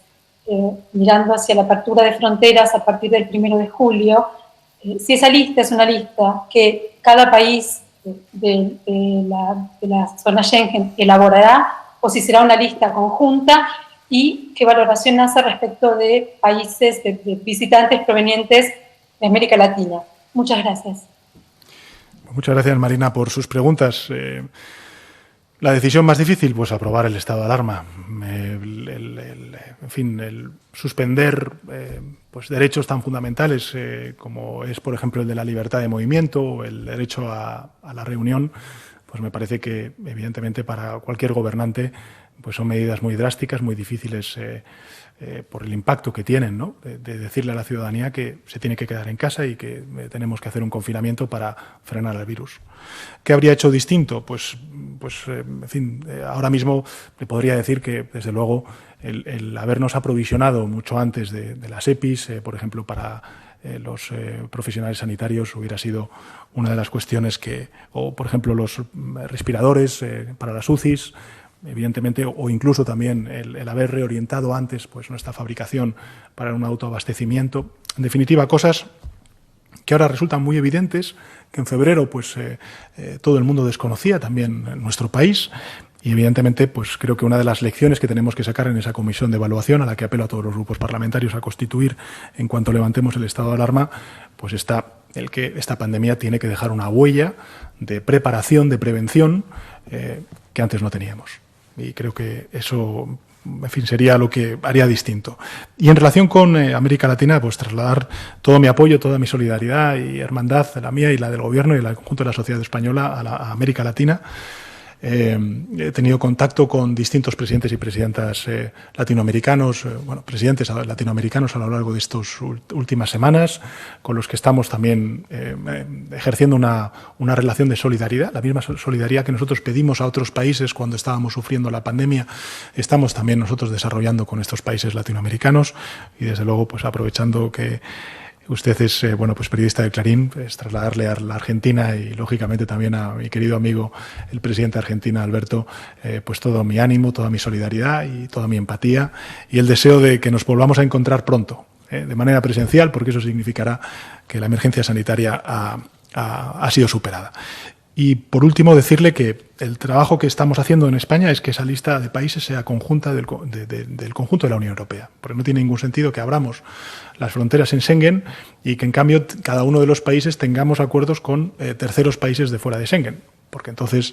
mirando hacia la apertura de fronteras a partir del 1 de julio, si esa lista es una lista que cada país de la zona Schengen elaborará, o si será una lista conjunta, y qué valoración hace respecto de países, de visitantes provenientes de América Latina. Muchas gracias. Muchas gracias, Marina, por sus preguntas. La decisión más difícil, pues aprobar el estado de alarma. En fin, el suspender pues derechos tan fundamentales como es, por ejemplo, el de la libertad de movimiento o el derecho a la reunión, pues me parece que, evidentemente, para cualquier gobernante, pues son medidas muy drásticas, muy difíciles por el impacto que tienen, ¿no? De decirle a la ciudadanía que se tiene que quedar en casa y que tenemos que hacer un confinamiento para frenar el virus. ¿Qué habría hecho distinto? Pues en fin, ahora mismo le podría decir que, desde luego, el habernos aprovisionado mucho antes de las EPIs, por ejemplo, para los profesionales sanitarios, hubiera sido una de las cuestiones o, por ejemplo, los respiradores para las UCIs, evidentemente, o incluso también el haber reorientado antes pues, nuestra fabricación para un autoabastecimiento. En definitiva, cosas que ahora resultan muy evidentes, que en febrero pues, todo el mundo desconocía también en nuestro país. Y evidentemente, pues creo que una de las lecciones que tenemos que sacar en esa comisión de evaluación, a la que apelo a todos los grupos parlamentarios a constituir en cuanto levantemos el estado de alarma, pues está el que esta pandemia tiene que dejar una huella de preparación, de prevención, que antes no teníamos. Y creo que eso, en fin, sería lo que haría distinto. Y en relación con América Latina, pues trasladar todo mi apoyo, toda mi solidaridad y hermandad, la mía y la del Gobierno y del conjunto de la sociedad española a América Latina. He tenido contacto con distintos presidentes y presidentas latinoamericanos, presidentes latinoamericanos a lo largo de estas últimas semanas, con los que estamos también ejerciendo una relación de solidaridad, la misma solidaridad que nosotros pedimos a otros países cuando estábamos sufriendo la pandemia, estamos también nosotros desarrollando con estos países latinoamericanos y desde luego pues aprovechando que usted es pues periodista de Clarín, pues trasladarle a la Argentina y lógicamente también a mi querido amigo el presidente de Argentina, Alberto, pues todo mi ánimo, toda mi solidaridad y toda mi empatía y el deseo de que nos volvamos a encontrar pronto, de manera presencial, porque eso significará que la emergencia sanitaria ha sido superada. Y por último decirle que el trabajo que estamos haciendo en España es que esa lista de países sea conjunta del conjunto de la Unión Europea, porque no tiene ningún sentido que abramos las fronteras en Schengen y que en cambio cada uno de los países tengamos acuerdos con terceros países de fuera de Schengen, porque entonces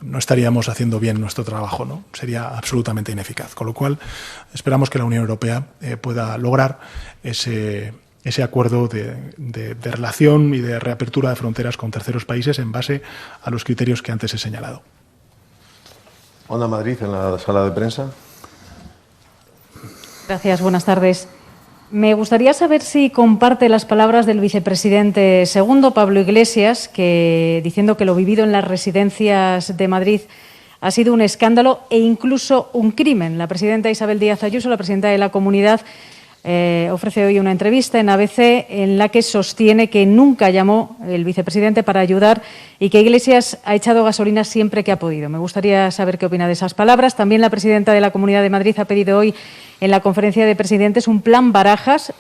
no estaríamos haciendo bien nuestro trabajo, ¿no? Sería absolutamente ineficaz. Con lo cual esperamos que la Unión Europea pueda lograr ese acuerdo de relación y de reapertura de fronteras con terceros países en base a los criterios que antes he señalado. Onda Madrid, en la sala de prensa. Gracias, buenas tardes. Me gustaría saber si comparte las palabras del vicepresidente segundo, Pablo Iglesias, que diciendo que lo vivido en las residencias de Madrid ha sido un escándalo e incluso un crimen. La presidenta Isabel Díaz Ayuso, la presidenta de la Comunidad, ofrece hoy una entrevista en ABC en la que sostiene que nunca llamó el vicepresidente para ayudar y que Iglesias ha echado gasolina siempre que ha podido. Me gustaría saber qué opina de esas palabras. También la presidenta de la Comunidad de Madrid ha pedido hoy en la conferencia de presidentes un plan Barajas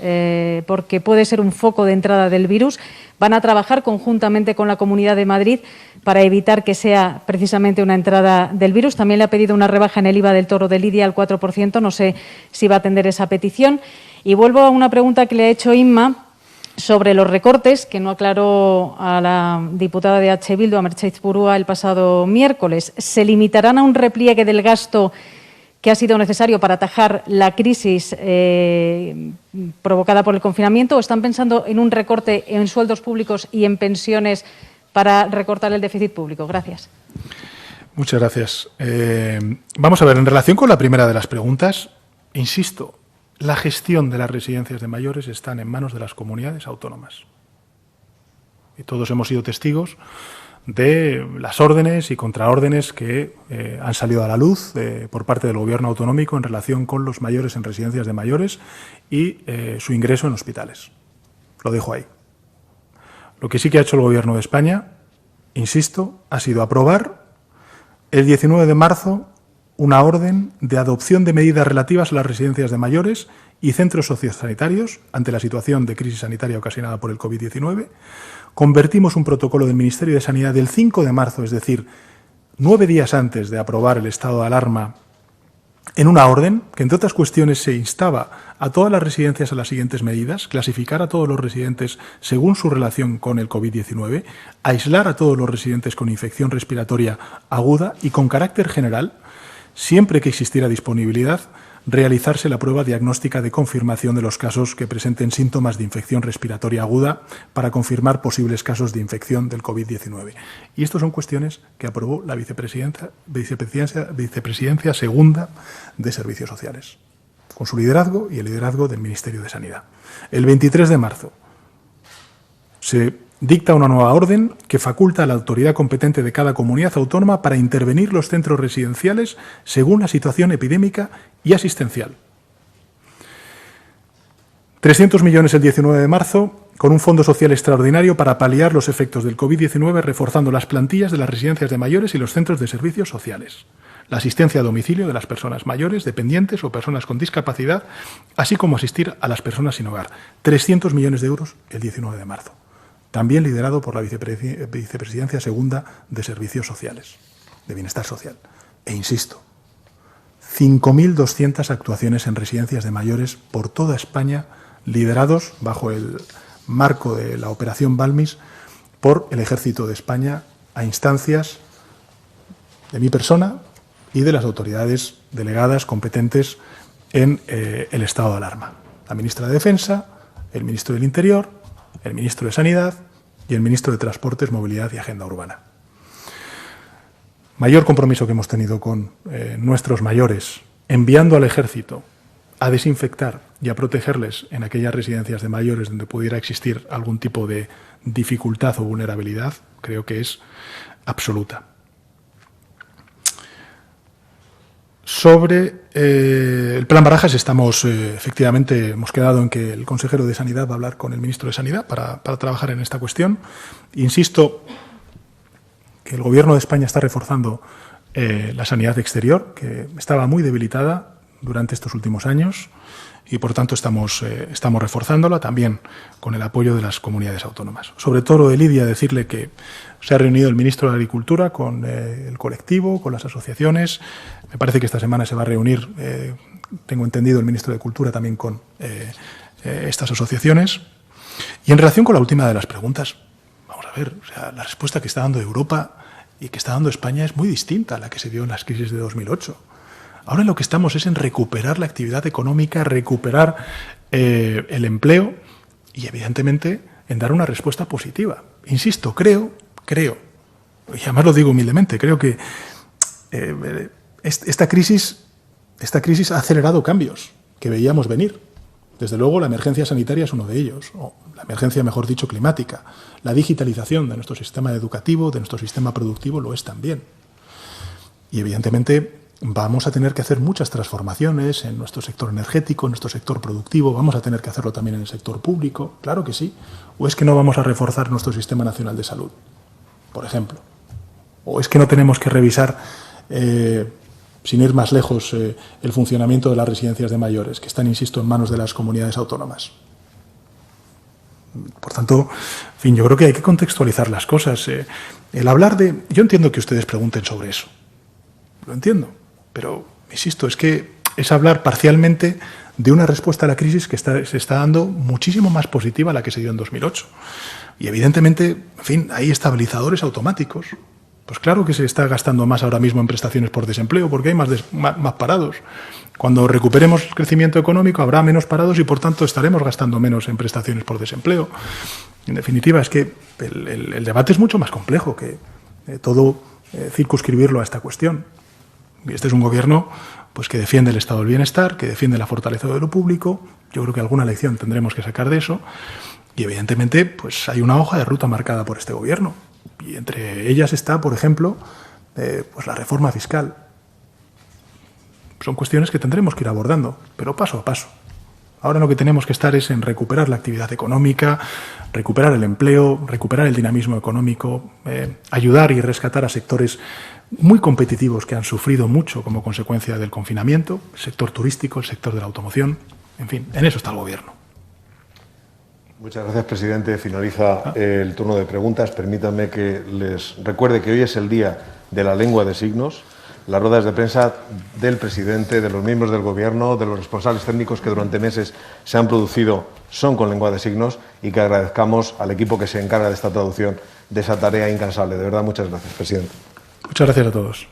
porque puede ser un foco de entrada del virus. Van a trabajar conjuntamente con la Comunidad de Madrid para evitar que sea precisamente una entrada del virus. También le ha pedido una rebaja en el IVA del toro de Lidia al 4%. No sé si va a atender esa petición. Y vuelvo a una pregunta que le ha hecho Inma sobre los recortes, que no aclaró a la diputada de H. Bildu, a Merche Izpurua, el pasado miércoles. ¿Se limitarán a un repliegue del gasto que ha sido necesario para atajar la crisis provocada por el confinamiento o están pensando en un recorte en sueldos públicos y en pensiones para recortar el déficit público? Gracias. Muchas gracias. Vamos a ver, en relación con la primera de las preguntas, insisto, la gestión de las residencias de mayores están en manos de las comunidades autónomas. Y todos hemos sido testigos de las órdenes y contraórdenes que han salido a la luz por parte del Gobierno autonómico en relación con los mayores en residencias de mayores y su ingreso en hospitales. Lo dejo ahí. Lo que sí que ha hecho el Gobierno de España, insisto, ha sido aprobar el 19 de marzo una orden de adopción de medidas relativas a las residencias de mayores y centros sociosanitarios ante la situación de crisis sanitaria ocasionada por el COVID-19. Convertimos un protocolo del Ministerio de Sanidad del 5 de marzo, es decir, 9 días antes de aprobar el estado de alarma, en una orden que, entre otras cuestiones, se instaba a todas las residencias a las siguientes medidas: clasificar a todos los residentes según su relación con el COVID-19, aislar a todos los residentes con infección respiratoria aguda y con carácter general, siempre que existiera disponibilidad, realizarse la prueba diagnóstica de confirmación de los casos que presenten síntomas de infección respiratoria aguda para confirmar posibles casos de infección del COVID-19. Y estas son cuestiones que aprobó la vicepresidencia segunda de Servicios Sociales, con su liderazgo y el liderazgo del Ministerio de Sanidad. El 23 de marzo se dicta una nueva orden que faculta a la autoridad competente de cada comunidad autónoma para intervenir los centros residenciales según la situación epidémica y asistencial. 300 millones el 19 de marzo con un fondo social extraordinario para paliar los efectos del COVID-19, reforzando las plantillas de las residencias de mayores y los centros de servicios sociales. la asistencia a domicilio de las personas mayores, dependientes o personas con discapacidad, así como asistir a las personas sin hogar. 300 millones de euros el 19 de marzo. También liderado por la Vicepresidencia Segunda de Servicios Sociales, de Bienestar Social. E insisto, 5.200 actuaciones en residencias de mayores por toda España, liderados bajo el marco de la Operación Balmis por el Ejército de España a instancias de mi persona y de las autoridades delegadas competentes en el estado de alarma. La ministra de Defensa, el ministro del Interior, el ministro de Sanidad y el ministro de Transportes, Movilidad y Agenda Urbana. Mayor compromiso que hemos tenido con nuestros mayores, enviando al Ejército a desinfectar y a protegerles en aquellas residencias de mayores donde pudiera existir algún tipo de dificultad o vulnerabilidad, creo que es absoluta. Sobre el Plan Barajas, efectivamente, hemos quedado en que el consejero de Sanidad va a hablar con el ministro de Sanidad para trabajar en esta cuestión. Insisto que el Gobierno de España está reforzando la sanidad exterior, que estaba muy debilitada durante estos últimos años y, por tanto, estamos reforzándola también con el apoyo de las comunidades autónomas. Sobre todo lo de Lidia, decirle que se ha reunido el ministro de Agricultura con el colectivo, con las asociaciones. Me parece que esta semana se va a reunir, tengo entendido, el ministro de Cultura también con estas asociaciones. Y en relación con la última de las preguntas, vamos a ver, la respuesta que está dando Europa y que está dando España es muy distinta a la que se dio en las crisis de 2008. Ahora lo que estamos es en recuperar la actividad económica, recuperar el empleo y, evidentemente, en dar una respuesta positiva. Insisto, creo, y además lo digo humildemente, creo que esta crisis ha acelerado cambios que veíamos venir. Desde luego, la emergencia sanitaria es uno de ellos, o la emergencia, mejor dicho, climática. La digitalización de nuestro sistema educativo, de nuestro sistema productivo, lo es también. Y, evidentemente, vamos a tener que hacer muchas transformaciones en nuestro sector energético, en nuestro sector productivo, vamos a tener que hacerlo también en el sector público, claro que sí. ¿O es que no vamos a reforzar nuestro Sistema Nacional de Salud, por ejemplo? ¿O es que no tenemos que revisar, sin ir más lejos, el funcionamiento de las residencias de mayores, que están, insisto, en manos de las comunidades autónomas? Por tanto, en fin, yo creo que hay que contextualizar las cosas. El hablar de... Yo entiendo que ustedes pregunten sobre eso, lo entiendo. Pero, insisto, es que es hablar parcialmente de una respuesta a la crisis que se está dando muchísimo más positiva a la que se dio en 2008. Y, evidentemente, en fin, hay estabilizadores automáticos. Pues claro que se está gastando más ahora mismo en prestaciones por desempleo, porque hay más parados. Cuando recuperemos el crecimiento económico habrá menos parados y, por tanto, estaremos gastando menos en prestaciones por desempleo. En definitiva, es que el debate es mucho más complejo que todo circunscribirlo a esta cuestión. Y este es un gobierno pues, que defiende el estado del bienestar, que defiende la fortaleza de lo público. Yo creo que alguna lección tendremos que sacar de eso. Y, evidentemente, pues hay una hoja de ruta marcada por este gobierno. Y entre ellas está, por ejemplo, pues la reforma fiscal. Son cuestiones que tendremos que ir abordando, pero paso a paso. Ahora lo que tenemos que estar es en recuperar la actividad económica, recuperar el empleo, recuperar el dinamismo económico, ayudar y rescatar a sectores muy competitivos que han sufrido mucho como consecuencia del confinamiento, el sector turístico, el sector de la automoción, en fin, en eso está el Gobierno. Muchas gracias, presidente. Finaliza el turno de preguntas. Permítanme que les recuerde que hoy es el Día de la Lengua de Signos. Las ruedas de prensa del presidente, de los miembros del Gobierno, de los responsables técnicos que durante meses se han producido son con lengua de signos y que agradezcamos al equipo que se encarga de esta traducción, de esa tarea incansable. De verdad, muchas gracias, presidente. Muchas gracias a todos.